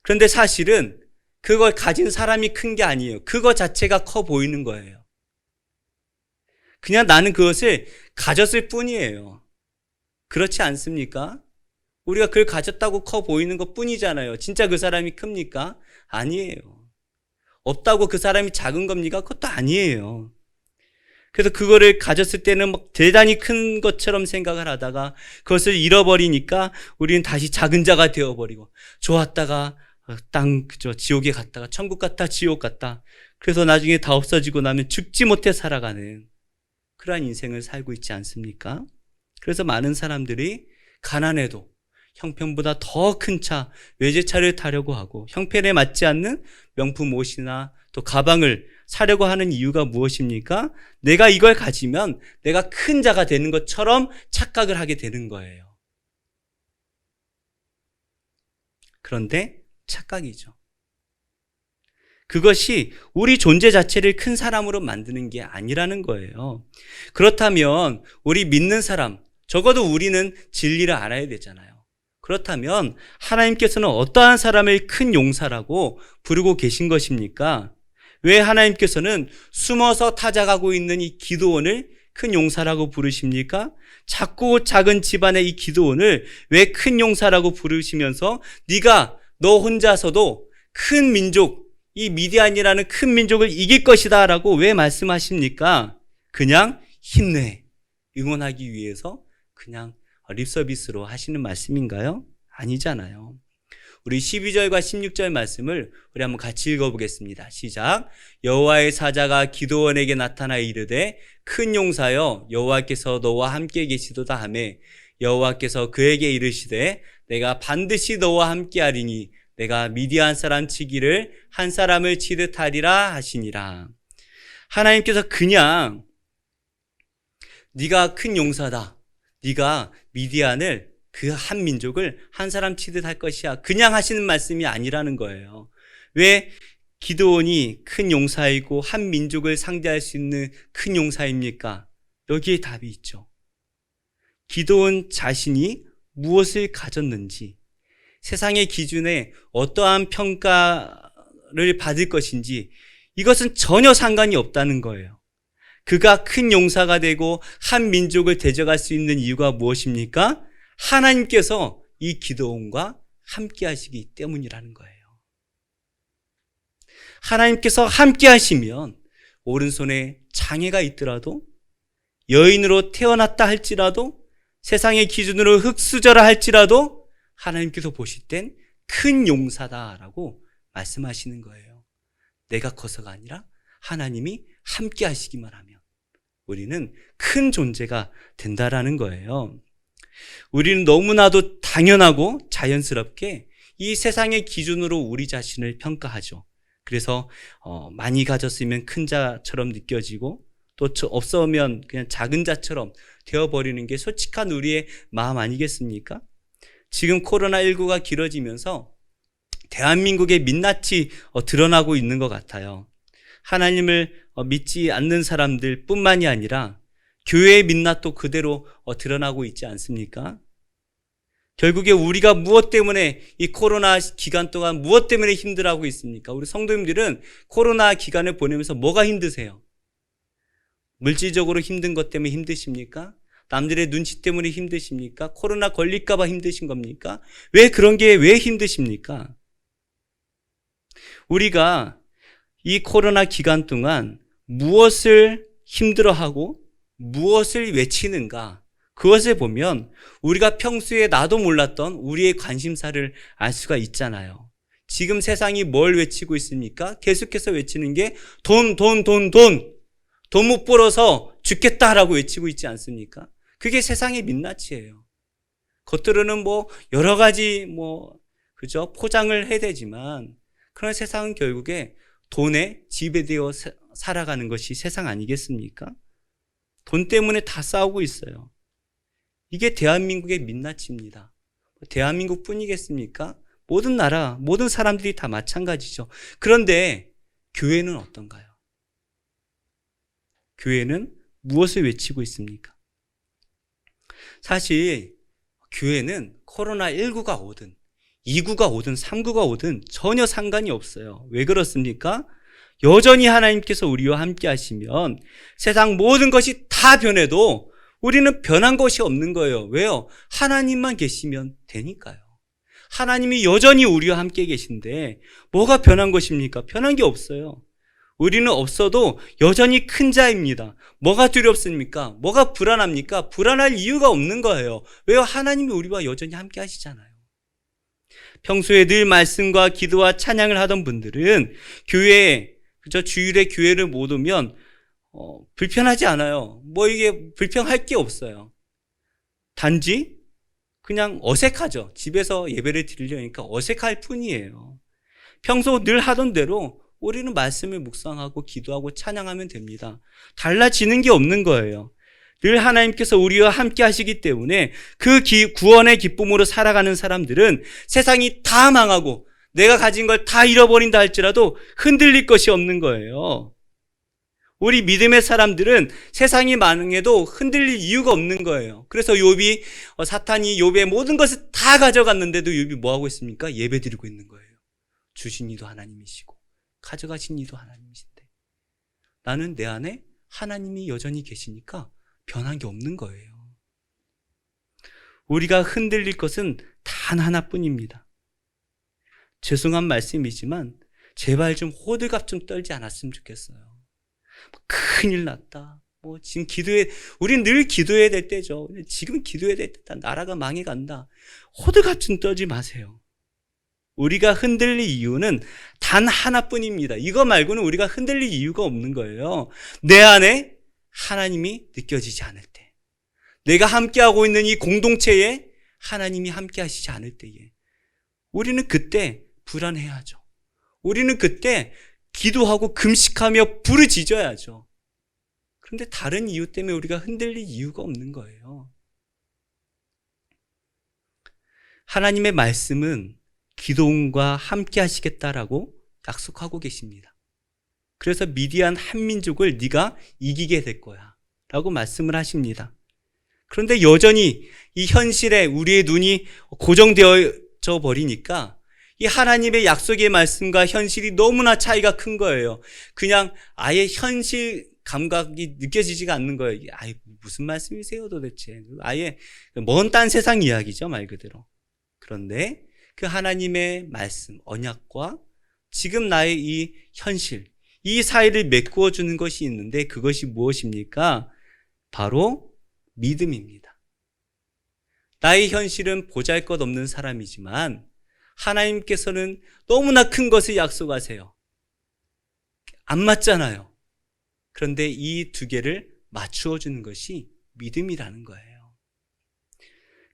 그런데 사실은 그걸 가진 사람이 큰 게 아니에요. 그거 자체가 커 보이는 거예요. 그냥 나는 그것을 가졌을 뿐이에요. 그렇지 않습니까? 우리가 그걸 가졌다고 커 보이는 것 뿐이잖아요. 진짜 그 사람이 큽니까? 아니에요. 없다고 그 사람이 작은 겁니까? 그것도 아니에요. 그래서 그거를 가졌을 때는 막 대단히 큰 것처럼 생각을 하다가 그것을 잃어버리니까 우리는 다시 작은 자가 되어버리고, 좋았다가 지옥에 갔다가 천국 갔다 지옥 갔다, 그래서 나중에 다 없어지고 나면 죽지 못해 살아가는 그러한 인생을 살고 있지 않습니까? 그래서 많은 사람들이 가난해도 형편보다 더 큰 차, 외제차를 타려고 하고, 형편에 맞지 않는 명품 옷이나 또 가방을 사려고 하는 이유가 무엇입니까? 내가 이걸 가지면 내가 큰 자가 되는 것처럼 착각을 하게 되는 거예요. 그런데 착각이죠. 그것이 우리 존재 자체를 큰 사람으로 만드는 게 아니라는 거예요. 그렇다면 우리 믿는 사람, 적어도 우리는 진리를 알아야 되잖아요. 그렇다면 하나님께서는 어떠한 사람을 큰 용사라고 부르고 계신 것입니까? 왜 하나님께서는 숨어서 타작하고 있는 이 기드온을 큰 용사라고 부르십니까? 작고 작은 집안의 이 기드온을 왜 큰 용사라고 부르시면서 너 혼자서도 큰 민족, 이 미디안이라는 큰 민족을 이길 것이다 라고 왜 말씀하십니까? 그냥 힘내, 응원하기 위해서 그냥 립서비스로 하시는 말씀인가요? 아니잖아요. 우리 12절과 16절 말씀을 우리 한번 같이 읽어보겠습니다. 시작. 여호와의 사자가 기드온에게 나타나 이르되 큰 용사여, 여호와께서 너와 함께 계시도다 하매, 여호와께서 그에게 이르시되 내가 반드시 너와 함께 하리니 내가 미디안 사람 치기를 한 사람을 치듯 하리라 하시니라. 하나님께서 그냥 네가 큰 용사다, 네가 미디안을, 그 한 민족을 한 사람 치듯 할 것이야, 그냥 하시는 말씀이 아니라는 거예요. 왜 기드온이 큰 용사이고 한 민족을 상대할 수 있는 큰 용사입니까? 여기에 답이 있죠. 기드온 자신이 무엇을 가졌는지, 세상의 기준에 어떠한 평가를 받을 것인지, 이것은 전혀 상관이 없다는 거예요. 그가 큰 용사가 되고 한 민족을 대적할 수 있는 이유가 무엇입니까? 하나님께서 이 기드온과 함께 하시기 때문이라는 거예요. 하나님께서 함께 하시면 오른손에 장애가 있더라도, 여인으로 태어났다 할지라도, 세상의 기준으로 흙수저라 할지라도 하나님께서 보실 땐 큰 용사다라고 말씀하시는 거예요. 내가 커서가 아니라 하나님이 함께 하시기만 하면 우리는 큰 존재가 된다라는 거예요. 우리는 너무나도 당연하고 자연스럽게 이 세상의 기준으로 우리 자신을 평가하죠. 그래서 많이 가졌으면 큰 자처럼 느껴지고, 또 없으면 그냥 작은 자처럼 되어버리는 게 솔직한 우리의 마음 아니겠습니까? 지금 코로나19가 길어지면서 대한민국의 민낯이 드러나고 있는 것 같아요. 하나님을 믿지 않는 사람들 뿐만이 아니라 교회의 민낯도 그대로 드러나고 있지 않습니까? 결국에 우리가 무엇 때문에 이 코로나 기간 동안 무엇 때문에 힘들어하고 있습니까? 우리 성도님들은 코로나 기간을 보내면서 뭐가 힘드세요? 물질적으로 힘든 것 때문에 힘드십니까? 남들의 눈치 때문에 힘드십니까? 코로나 걸릴까 봐 힘드신 겁니까? 왜 그런 게 왜 힘드십니까? 우리가 이 코로나 기간 동안 무엇을 힘들어하고 무엇을 외치는가, 그것을 보면 우리가 평소에 나도 몰랐던 우리의 관심사를 알 수가 있잖아요. 지금 세상이 뭘 외치고 있습니까? 계속해서 외치는 게 돈 못 벌어서 죽겠다라고 외치고 있지 않습니까? 그게 세상의 민낯이에요. 겉으로는 여러 가지 그죠? 포장을 해야 되지만, 그런 세상은 결국에 돈에 지배되어 살아가는 것이 세상 아니겠습니까? 돈 때문에 다 싸우고 있어요. 이게 대한민국의 민낯입니다. 대한민국 뿐이겠습니까? 모든 나라, 모든 사람들이 다 마찬가지죠. 그런데 교회는 어떤가요? 교회는 무엇을 외치고 있습니까? 사실 교회는 코로나19가 오든 2구가 오든 3구가 오든 전혀 상관이 없어요. 왜 그렇습니까? 여전히 하나님께서 우리와 함께 하시면 세상 모든 것이 다 변해도 우리는 변한 것이 없는 거예요. 왜요? 하나님만 계시면 되니까요. 하나님이 여전히 우리와 함께 계신데 뭐가 변한 것입니까? 변한 게 없어요. 우리는 없어도 여전히 큰 자입니다. 뭐가 두렵습니까? 뭐가 불안합니까? 불안할 이유가 없는 거예요. 왜요? 하나님이 우리와 여전히 함께 하시잖아요. 평소에 늘 말씀과 기도와 찬양을 하던 분들은 교회에, 그죠? 주일에 교회를 못 오면 불편하지 않아요. 뭐 이게 불편할 게 없어요. 단지 그냥 어색하죠. 집에서 예배를 드리려니까 어색할 뿐이에요. 평소 늘 하던 대로 우리는 말씀을 묵상하고 기도하고 찬양하면 됩니다. 달라지는 게 없는 거예요. 늘 하나님께서 우리와 함께 하시기 때문에 그 구원의 기쁨으로 살아가는 사람들은 세상이 다 망하고 내가 가진 걸 다 잃어버린다 할지라도 흔들릴 것이 없는 거예요. 우리 믿음의 사람들은 세상이 망해도 흔들릴 이유가 없는 거예요. 그래서 욥이 사탄이 욥의 모든 것을 다 가져갔는데도 욥이 뭐 하고 있습니까? 예배드리고 있는 거예요. 주신 이도 하나님이시고 가져가신 이도 하나님이신데 나는 내 안에 하나님이 여전히 계시니까 변한 게 없는 거예요. 우리가 흔들릴 것은 단 하나뿐입니다. 죄송한 말씀이지만 제발 좀 호들갑 좀 떨지 않았으면 좋겠어요. 큰일 났다. 지금 우린 늘 기도해야 될 때죠. 지금 기도해야 될 때다. 나라가 망해간다. 호들갑 좀 떨지 마세요. 우리가 흔들릴 이유는 단 하나뿐입니다. 이거 말고는 우리가 흔들릴 이유가 없는 거예요. 내 안에 하나님이 느껴지지 않을 때, 내가 함께하고 있는 이 공동체에 하나님이 함께 하시지 않을 때에 우리는 그때 불안해야죠. 우리는 그때 기도하고 금식하며 부르짖어야죠. 그런데 다른 이유 때문에 우리가 흔들릴 이유가 없는 거예요. 하나님의 말씀은 기도원과 함께 하시겠다라고 약속하고 계십니다. 그래서 미디안 한 민족을 네가 이기게 될 거야 라고 말씀을 하십니다. 그런데 여전히 이 현실에 우리의 눈이 고정되어져 버리니까 이 하나님의 약속의 말씀과 현실이 너무나 차이가 큰 거예요. 그냥 아예 현실 감각이 느껴지지가 않는 거예요. 아예 무슨 말씀이세요 도대체. 아예 먼 딴 세상 이야기죠, 말 그대로. 그런데 그 하나님의 말씀, 언약과 지금 나의 이 현실, 이 사이를 메꾸어 주는 것이 있는데 그것이 무엇입니까? 바로 믿음입니다. 나의 현실은 보잘것없는 사람이지만 하나님께서는 너무나 큰 것을 약속하세요. 안 맞잖아요. 그런데 이 두 개를 맞추어 주는 것이 믿음이라는 거예요.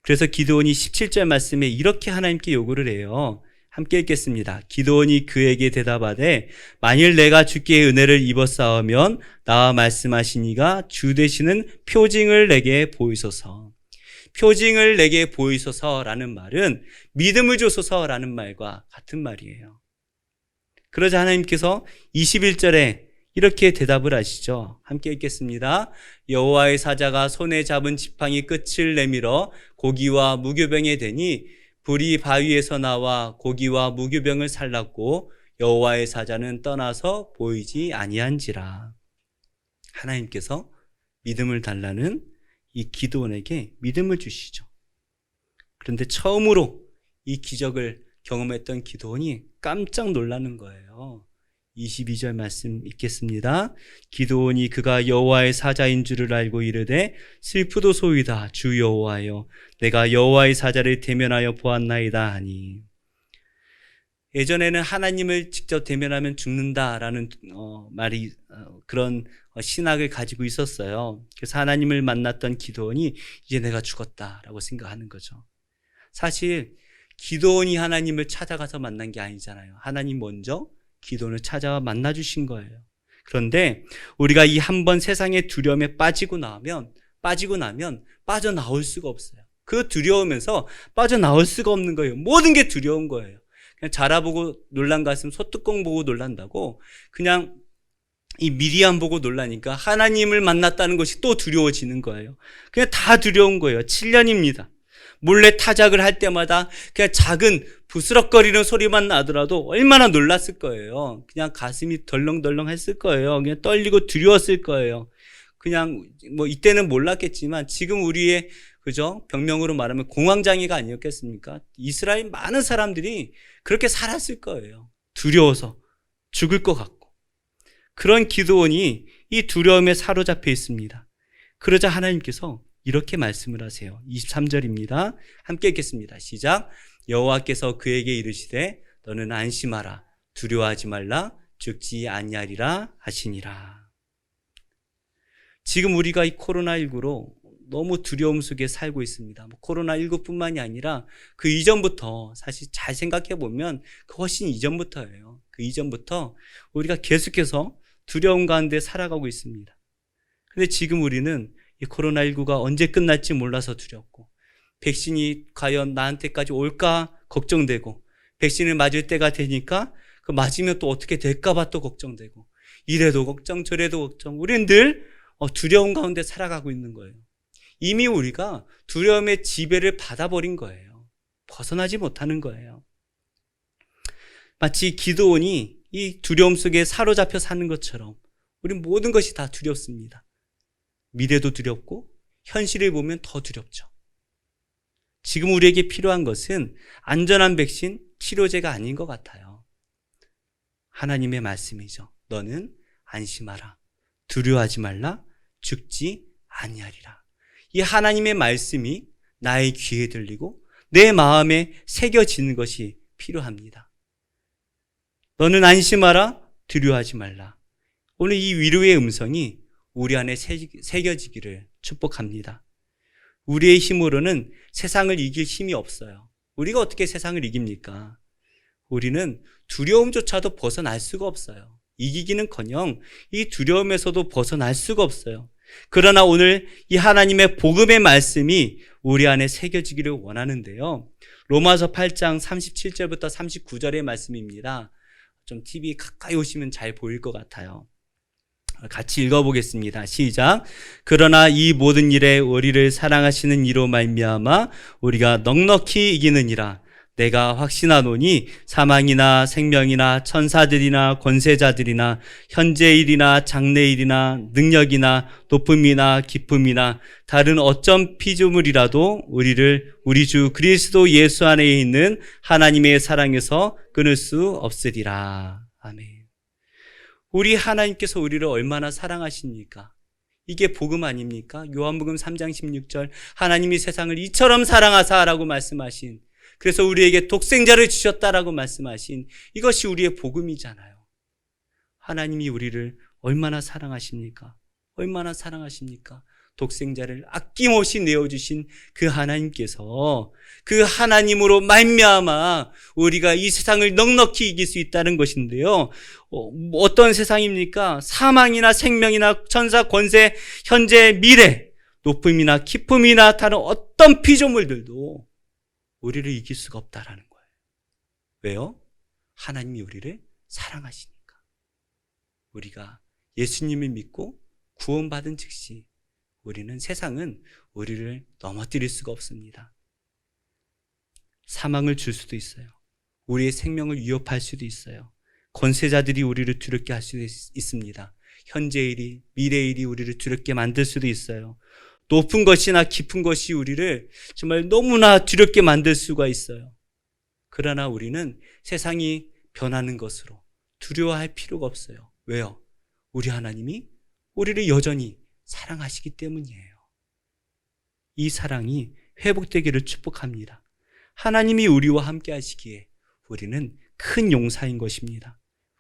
그래서 기드온이 17절 말씀에 이렇게 하나님께 요구를 해요. 함께 읽겠습니다. 기드온이 그에게 대답하되 만일 내가 주께 은혜를 입었사오면 나와 말씀하시니가 주 되시는 표징을 내게 보이소서. 표징을 내게 보이소서라는 말은 믿음을 주소서라는 말과 같은 말이에요. 그러자 하나님께서 21절에 이렇게 대답을 하시죠. 함께 읽겠습니다. 여호와의 사자가 손에 잡은 지팡이 끝을 내밀어 고기와 무교병에 대니 불이 바위에서 나와 고기와 무교병을 살랐고 여호와의 사자는 떠나서 보이지 아니한지라. 하나님께서 믿음을 달라는 이 기드온에게 믿음을 주시죠. 그런데 처음으로 이 기적을 경험했던 기드온이 깜짝 놀라는 거예요. 22절 말씀 읽겠습니다. 기드온이 그가 여호와의 사자인 줄을 알고 이르되 슬프도소이다 주 여호와여 내가 여호와의 사자를 대면하여 보았나이다 하니. 예전에는 하나님을 직접 대면하면 죽는다라는 말이 그런 신학을 가지고 있었어요. 그래서 하나님을 만났던 기드온이 이제 내가 죽었다라고 생각하는 거죠. 사실 기드온이 하나님을 찾아가서 만난 게 아니잖아요. 하나님 먼저 기드온을 찾아와 만나주신 거예요. 그런데 우리가 이 한 번 세상의 두려움에 빠지고 나면 빠져나올 수가 없어요. 그 두려우면서 빠져나올 수가 없는 거예요. 모든 게 두려운 거예요. 그냥 자라보고 놀란 가슴 소뚜껑 보고 놀란다고 그냥 이 미리암 보고 놀라니까 하나님을 만났다는 것이 또 두려워지는 거예요. 그냥 다 두려운 거예요. 7년입니다. 몰래 타작을 할 때마다 그냥 작은 부스럭거리는 소리만 나더라도 얼마나 놀랐을 거예요. 그냥 가슴이 덜렁덜렁 했을 거예요. 그냥 떨리고 두려웠을 거예요. 그냥 뭐 이때는 몰랐겠지만 지금 우리의 그죠? 병명으로 말하면 공황장애가 아니었겠습니까? 이스라엘 많은 사람들이 그렇게 살았을 거예요. 두려워서 죽을 것 같고. 그런 기드온이 이 두려움에 사로잡혀 있습니다. 그러자 하나님께서 이렇게 말씀을 하세요. 23절입니다. 함께 읽겠습니다. 시작. 여호와께서 그에게 이르시되 너는 안심하라. 두려워하지 말라. 죽지 아니하리라 하시니라. 지금 우리가 이 코로나19로 너무 두려움 속에 살고 있습니다. 코로나19뿐만이 아니라 그 이전부터 사실 잘 생각해 보면 훨씬 이전부터예요. 그 이전부터 우리가 계속해서 두려움 가운데 살아가고 있습니다. 근데 지금 우리는 이 코로나19가 언제 끝날지 몰라서 두렵고, 백신이 과연 나한테까지 올까 걱정되고, 백신을 맞을 때가 되니까 그 맞으면 또 어떻게 될까봐 또 걱정되고, 이래도 걱정 저래도 걱정. 우리는 늘 두려움 가운데 살아가고 있는 거예요. 이미 우리가 두려움의 지배를 받아버린 거예요. 벗어나지 못하는 거예요. 마치 기드온이 이 두려움 속에 사로잡혀 사는 것처럼 우린 모든 것이 다 두렵습니다. 미래도 두렵고 현실을 보면 더 두렵죠. 지금 우리에게 필요한 것은 안전한 백신, 치료제가 아닌 것 같아요. 하나님의 말씀이죠. 너는 안심하라. 두려워하지 말라. 죽지 아니하리라. 이 하나님의 말씀이 나의 귀에 들리고 내 마음에 새겨지는 것이 필요합니다. 너는 안심하라. 두려워하지 말라. 오늘 이 위로의 음성이 우리 안에 새겨지기를 축복합니다. 우리의 힘으로는 세상을 이길 힘이 없어요. 우리가 어떻게 세상을 이깁니까? 우리는 두려움조차도 벗어날 수가 없어요. 이기기는커녕 이 두려움에서도 벗어날 수가 없어요. 그러나 오늘 이 하나님의 복음의 말씀이 우리 안에 새겨지기를 원하는데요. 로마서 8장 37절부터 39절의 말씀입니다. 좀 TV 가까이 오시면 잘 보일 것 같아요. 같이 읽어보겠습니다. 시작. 그러나 이 모든 일에 우리를 사랑하시는 이로 말미암아 우리가 넉넉히 이기느니라. 내가 확신하노니 사망이나 생명이나 천사들이나 권세자들이나 현재일이나 장래일이나 능력이나 높음이나 깊음이나 다른 어떤 피조물이라도 우리를 우리 주 그리스도 예수 안에 있는 하나님의 사랑에서 끊을 수 없으리라. 아멘. 우리 하나님께서 우리를 얼마나 사랑하십니까? 이게 복음 아닙니까? 요한복음 3장 16절 하나님이 세상을 이처럼 사랑하사라고 말씀하신, 그래서 우리에게 독생자를 주셨다라고 말씀하신 이것이 우리의 복음이잖아요. 하나님이 우리를 얼마나 사랑하십니까? 얼마나 사랑하십니까? 독생자를 아낌없이 내어주신 그 하나님께서 그 하나님으로 말미암아 우리가 이 세상을 넉넉히 이길 수 있다는 것인데요. 어떤 세상입니까? 사망이나 생명이나 천사, 권세, 현재, 미래, 높음이나 깊음이나 다른 어떤 피조물들도 우리를 이길 수가 없다라는 거예요. 왜요? 하나님이 우리를 사랑하시니까. 우리가 예수님을 믿고 구원받은 즉시 우리는 세상은 우리를 넘어뜨릴 수가 없습니다. 사망을 줄 수도 있어요. 우리의 생명을 위협할 수도 있어요. 권세자들이 우리를 두렵게 할 수도 있습니다. 현재일이, 미래일이 우리를 두렵게 만들 수도 있어요. 높은 것이나 깊은 것이 우리를 정말 너무나 두렵게 만들 수가 있어요. 그러나 우리는 세상이 변하는 것으로 두려워할 필요가 없어요. 왜요? 우리 하나님이 우리를 여전히 사랑하시기 때문이에요. 이 사랑이 회복되기를 축복합니다. 하나님이 우리와 함께 하시기에 우리는 큰 용사인 것입니다.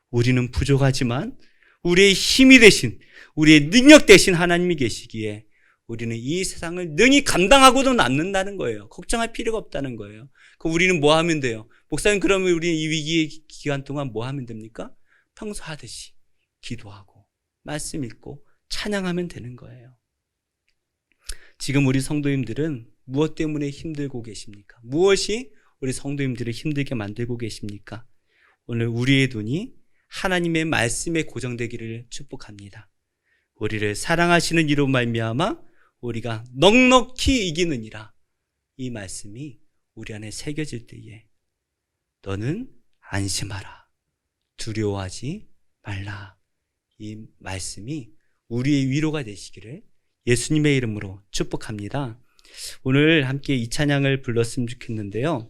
우리는 부족하지만 우리의 힘이 되신, 우리의 능력 되신 하나님이 계시기에 우리는 이 세상을 능히 감당하고도 남는다는 거예요. 걱정할 필요가 없다는 거예요. 그럼 우리는 뭐 하면 돼요? 목사님, 그러면 우리는 이 위기의 기간 동안 뭐 하면 됩니까? 평소 하듯이 기도하고 말씀 읽고 찬양하면 되는 거예요. 지금 우리 성도님들은 무엇 때문에 힘들고 계십니까? 무엇이 우리 성도님들을 힘들게 만들고 계십니까? 오늘 우리의 눈이 하나님의 말씀에 고정되기를 축복합니다. 우리를 사랑하시는 이로 말미암아 우리가 넉넉히 이기느니라. 이 말씀이 우리 안에 새겨질 때에 너는 안심하라, 두려워하지 말라, 이 말씀이 우리의 위로가 되시기를 예수님의 이름으로 축복합니다. 오늘 함께 이 찬양을 불렀으면 좋겠는데요.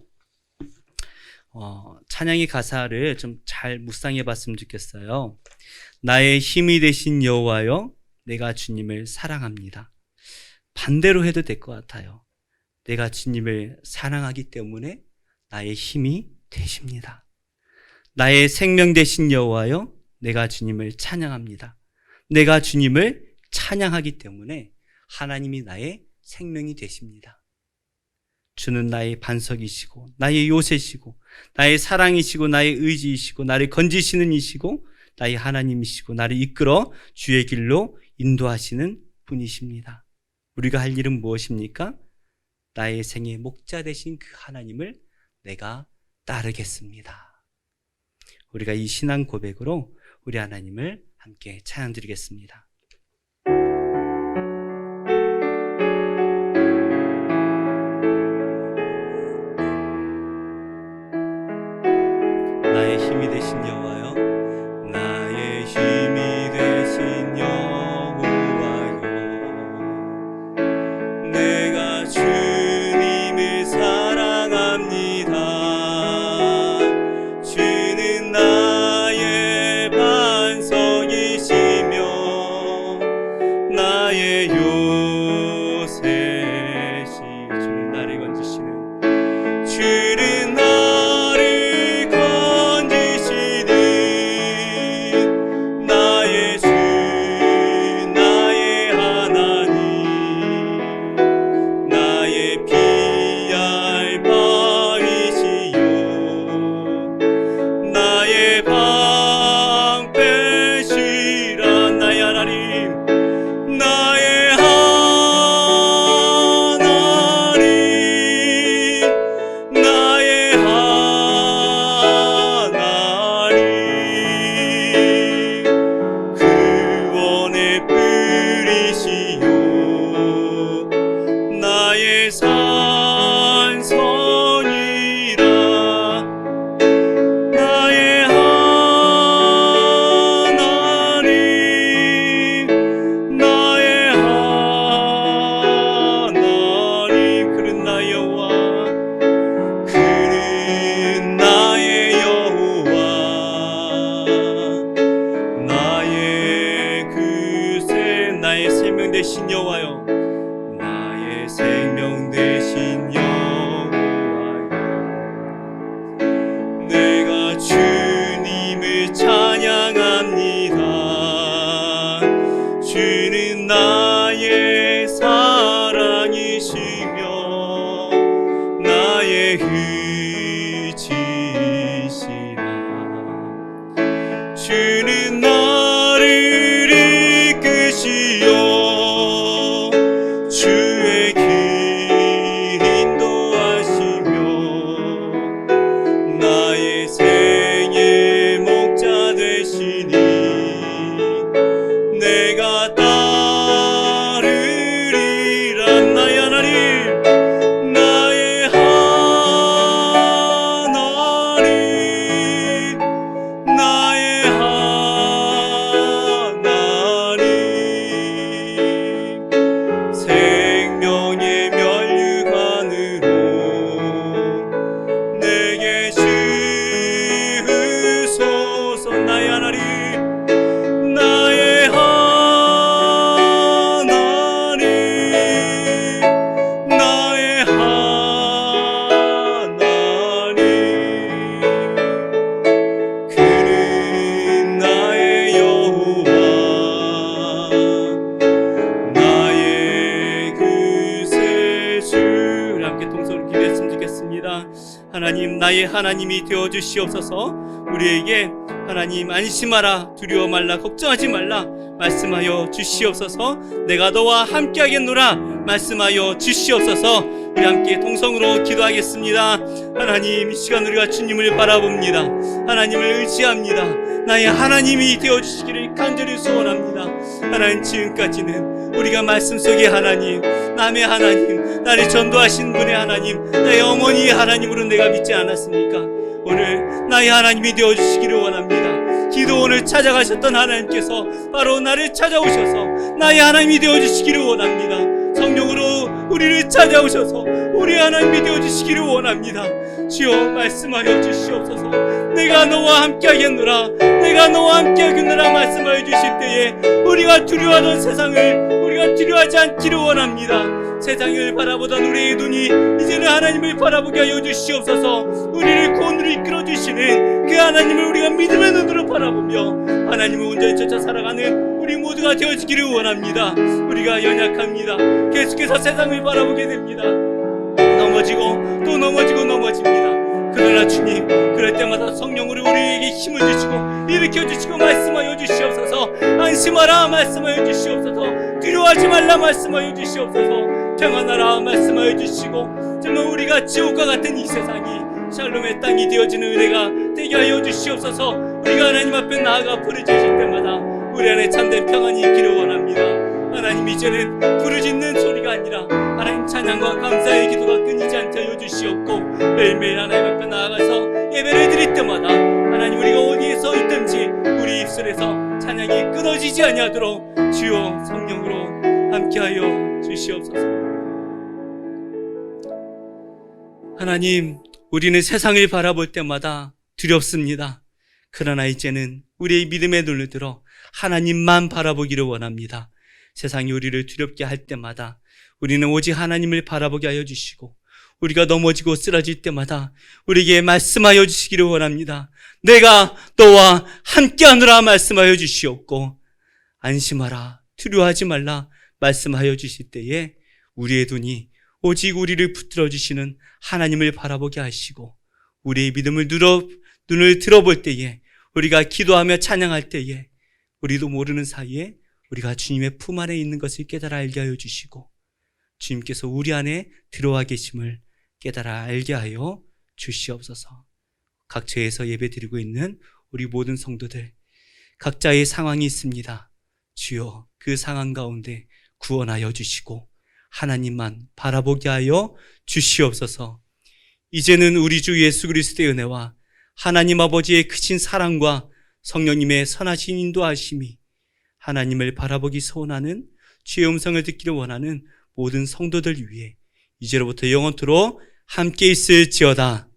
찬양의 가사를 좀 잘 묵상해 봤으면 좋겠어요. 나의 힘이 되신 여호와여, 내가 주님을 사랑합니다. 반대로 해도 될 것 같아요. 내가 주님을 사랑하기 때문에 나의 힘이 되십니다. 나의 생명 되신 여호와여, 내가 주님을 찬양합니다. 내가 주님을 찬양하기 때문에 하나님이 나의 생명이 되십니다. 주는 나의 반석이시고 나의 요새시고 나의 사랑이시고 나의 의지이시고 나를 건지시는 이시고 나의 하나님이시고 나를 이끌어 주의 길로 인도하시는 분이십니다. 우리가 할 일은 무엇입니까? 나의 생의 목자 되신 그 하나님을 내가 따르겠습니다. 우리가 이 신앙 고백으로 우리 하나님을 함께 찬양 드리겠습니다. 나의 힘이 되신 여호와여, 나의 힘이 되신 여호와여, 내가 주님을 사랑합니다. 주는 나의 반석이시며 나의 요새시, 주는 나를 건지시는, 주는 나를 건지시는 나의 주, 나의 하나님, 나의 피할 바위시여, 나의 방패시라. 나의 하나님, 나의 하나님, 나의 하나님, 구원의 뿌리시요, 나의 산성이라. 나의 하나님, 나의 하나님, 그는 나의 여호와, 그는 나의 여호와, 나의 그새, 나의 생명 되신 여호와여, 나의 생명 되신 여호와여, 내가 주님을 찬양합니다. 주는 나의 사랑이시며 나의 의지시라. 주는 나를 이끄시어 주의 길 인도하시며 나의 생의 목자 되시니 내가 따르리라. 나의 하나님, 나의 하나님, 나의 하나님, 생명의 면류관으로 내게 주소서. 나의 하나님, 나의 하나님, 나의 하나님, 그는 나의 여호와, 나의 그새 주를 함께 통성으로 기도했으면 좋겠습니다. 하나님, 나의 하나님이 되어주시옵소서. 우리에게 하나님 안심하라, 두려워 말라, 걱정하지 말라 말씀하여 주시옵소서. 내가 너와 함께하겠노라 말씀하여 주시옵소서. 우리 함께 통성으로 기도하겠습니다. 하나님, 이 시간 우리가 주님을 바라봅니다. 하나님을 의지합니다. 나의 하나님이 되어주시기를 간절히 소원합니다. 하나님, 지금까지는 우리가 말씀 속의 하나님, 남의 하나님, 나를 전도하신 분의 하나님, 나의 어머니의 하나님으로 내가 믿지 않았습니까? 오늘 나의 하나님이 되어주시기를 원합니다. 기도원을 찾아가셨던 하나님께서 바로 나를 찾아오셔서 나의 하나님이 되어주시기를 원합니다. 성령으로 우리를 찾아오셔서 우리 하나님이 되어주시기를 원합니다. 주여 말씀하여 주시옵소서. 내가 너와 함께하겠노라, 내가 너와 함께하겠노라 말씀하여 주실 때에 우리가 두려워하던 세상을 우리가 두려워하지 않기를 원합니다. 세상을 바라보던 우리의 눈이 이제는 하나님을 바라보게 하여 주시옵소서. 우리를 구원으로 이끌어 주시는 그 하나님을 우리가 믿음의 눈으로 바라보며 하나님을 온전히 쫓아 살아가는 우리 모두가 되어지기를 원합니다. 우리가 연약합니다. 계속해서 세상을 바라보게 됩니다. 넘어지고 또 넘어집니다. 그러나 주님, 그럴 때마다 성령으로 우리에게 힘을 주시고 일으켜 주시고 말씀하여 주시옵소서. 안심하라 말씀하여 주시옵소서. 두려워하지 말라 말씀하여 주시옵소서. 평안하라 말씀하여 주시고, 정말 우리가 지옥과 같은 이 세상이 샬롬의 땅이 되어지는 은혜가 되게 하여 주시옵소서. 우리가 하나님 앞에 나아가 부르짖을 때마다 우리 안에 참된 평안이 있기를 원합니다. 하나님, 이제는 부르짖는 소리가 아니라 하나님 찬양과 감사의 기도가 끊이지 않게 하여 주시옵고, 매일매일 하나님 앞에 나아가서 예배를 드릴 때마다 하나님, 우리가 어디에서 있든지 우리 입술에서 찬양이 끊어지지 아니하도록 주여 성령으로 함께하여 주시옵소서. 하나님, 우리는 세상을 바라볼 때마다 두렵습니다. 그러나 이제는 우리의 믿음의 눈을 들어 하나님만 바라보기를 원합니다. 세상이 우리를 두렵게 할 때마다 우리는 오직 하나님을 바라보게 하여 주시고, 우리가 넘어지고 쓰러질 때마다 우리에게 말씀하여 주시기를 원합니다. 내가 너와 함께하노라 말씀하여 주시옵고, 안심하라 두려워하지 말라 말씀하여 주실 때에 우리의 눈이 오직 우리를 붙들어 주시는 하나님을 바라보게 하시고, 우리의 믿음을 눈을 들어볼 때에, 우리가 기도하며 찬양할 때에 우리도 모르는 사이에 우리가 주님의 품 안에 있는 것을 깨달아 알게 하여 주시고, 주님께서 우리 안에 들어와 계심을 깨달아 알게 하여 주시옵소서. 각처에서 예배드리고 있는 우리 모든 성도들, 각자의 상황이 있습니다. 주여, 그 상황 가운데 구원하여 주시고 하나님만 바라보게 하여 주시옵소서. 이제는 우리 주 예수 그리스도의 은혜와 하나님 아버지의 크신 사랑과 성령님의 선하신 인도하심이, 하나님을 바라보기 소원하는, 주의 음성을 듣기를 원하는 모든 성도들 위해 이제로부터 영원토록 함께 있을지어다.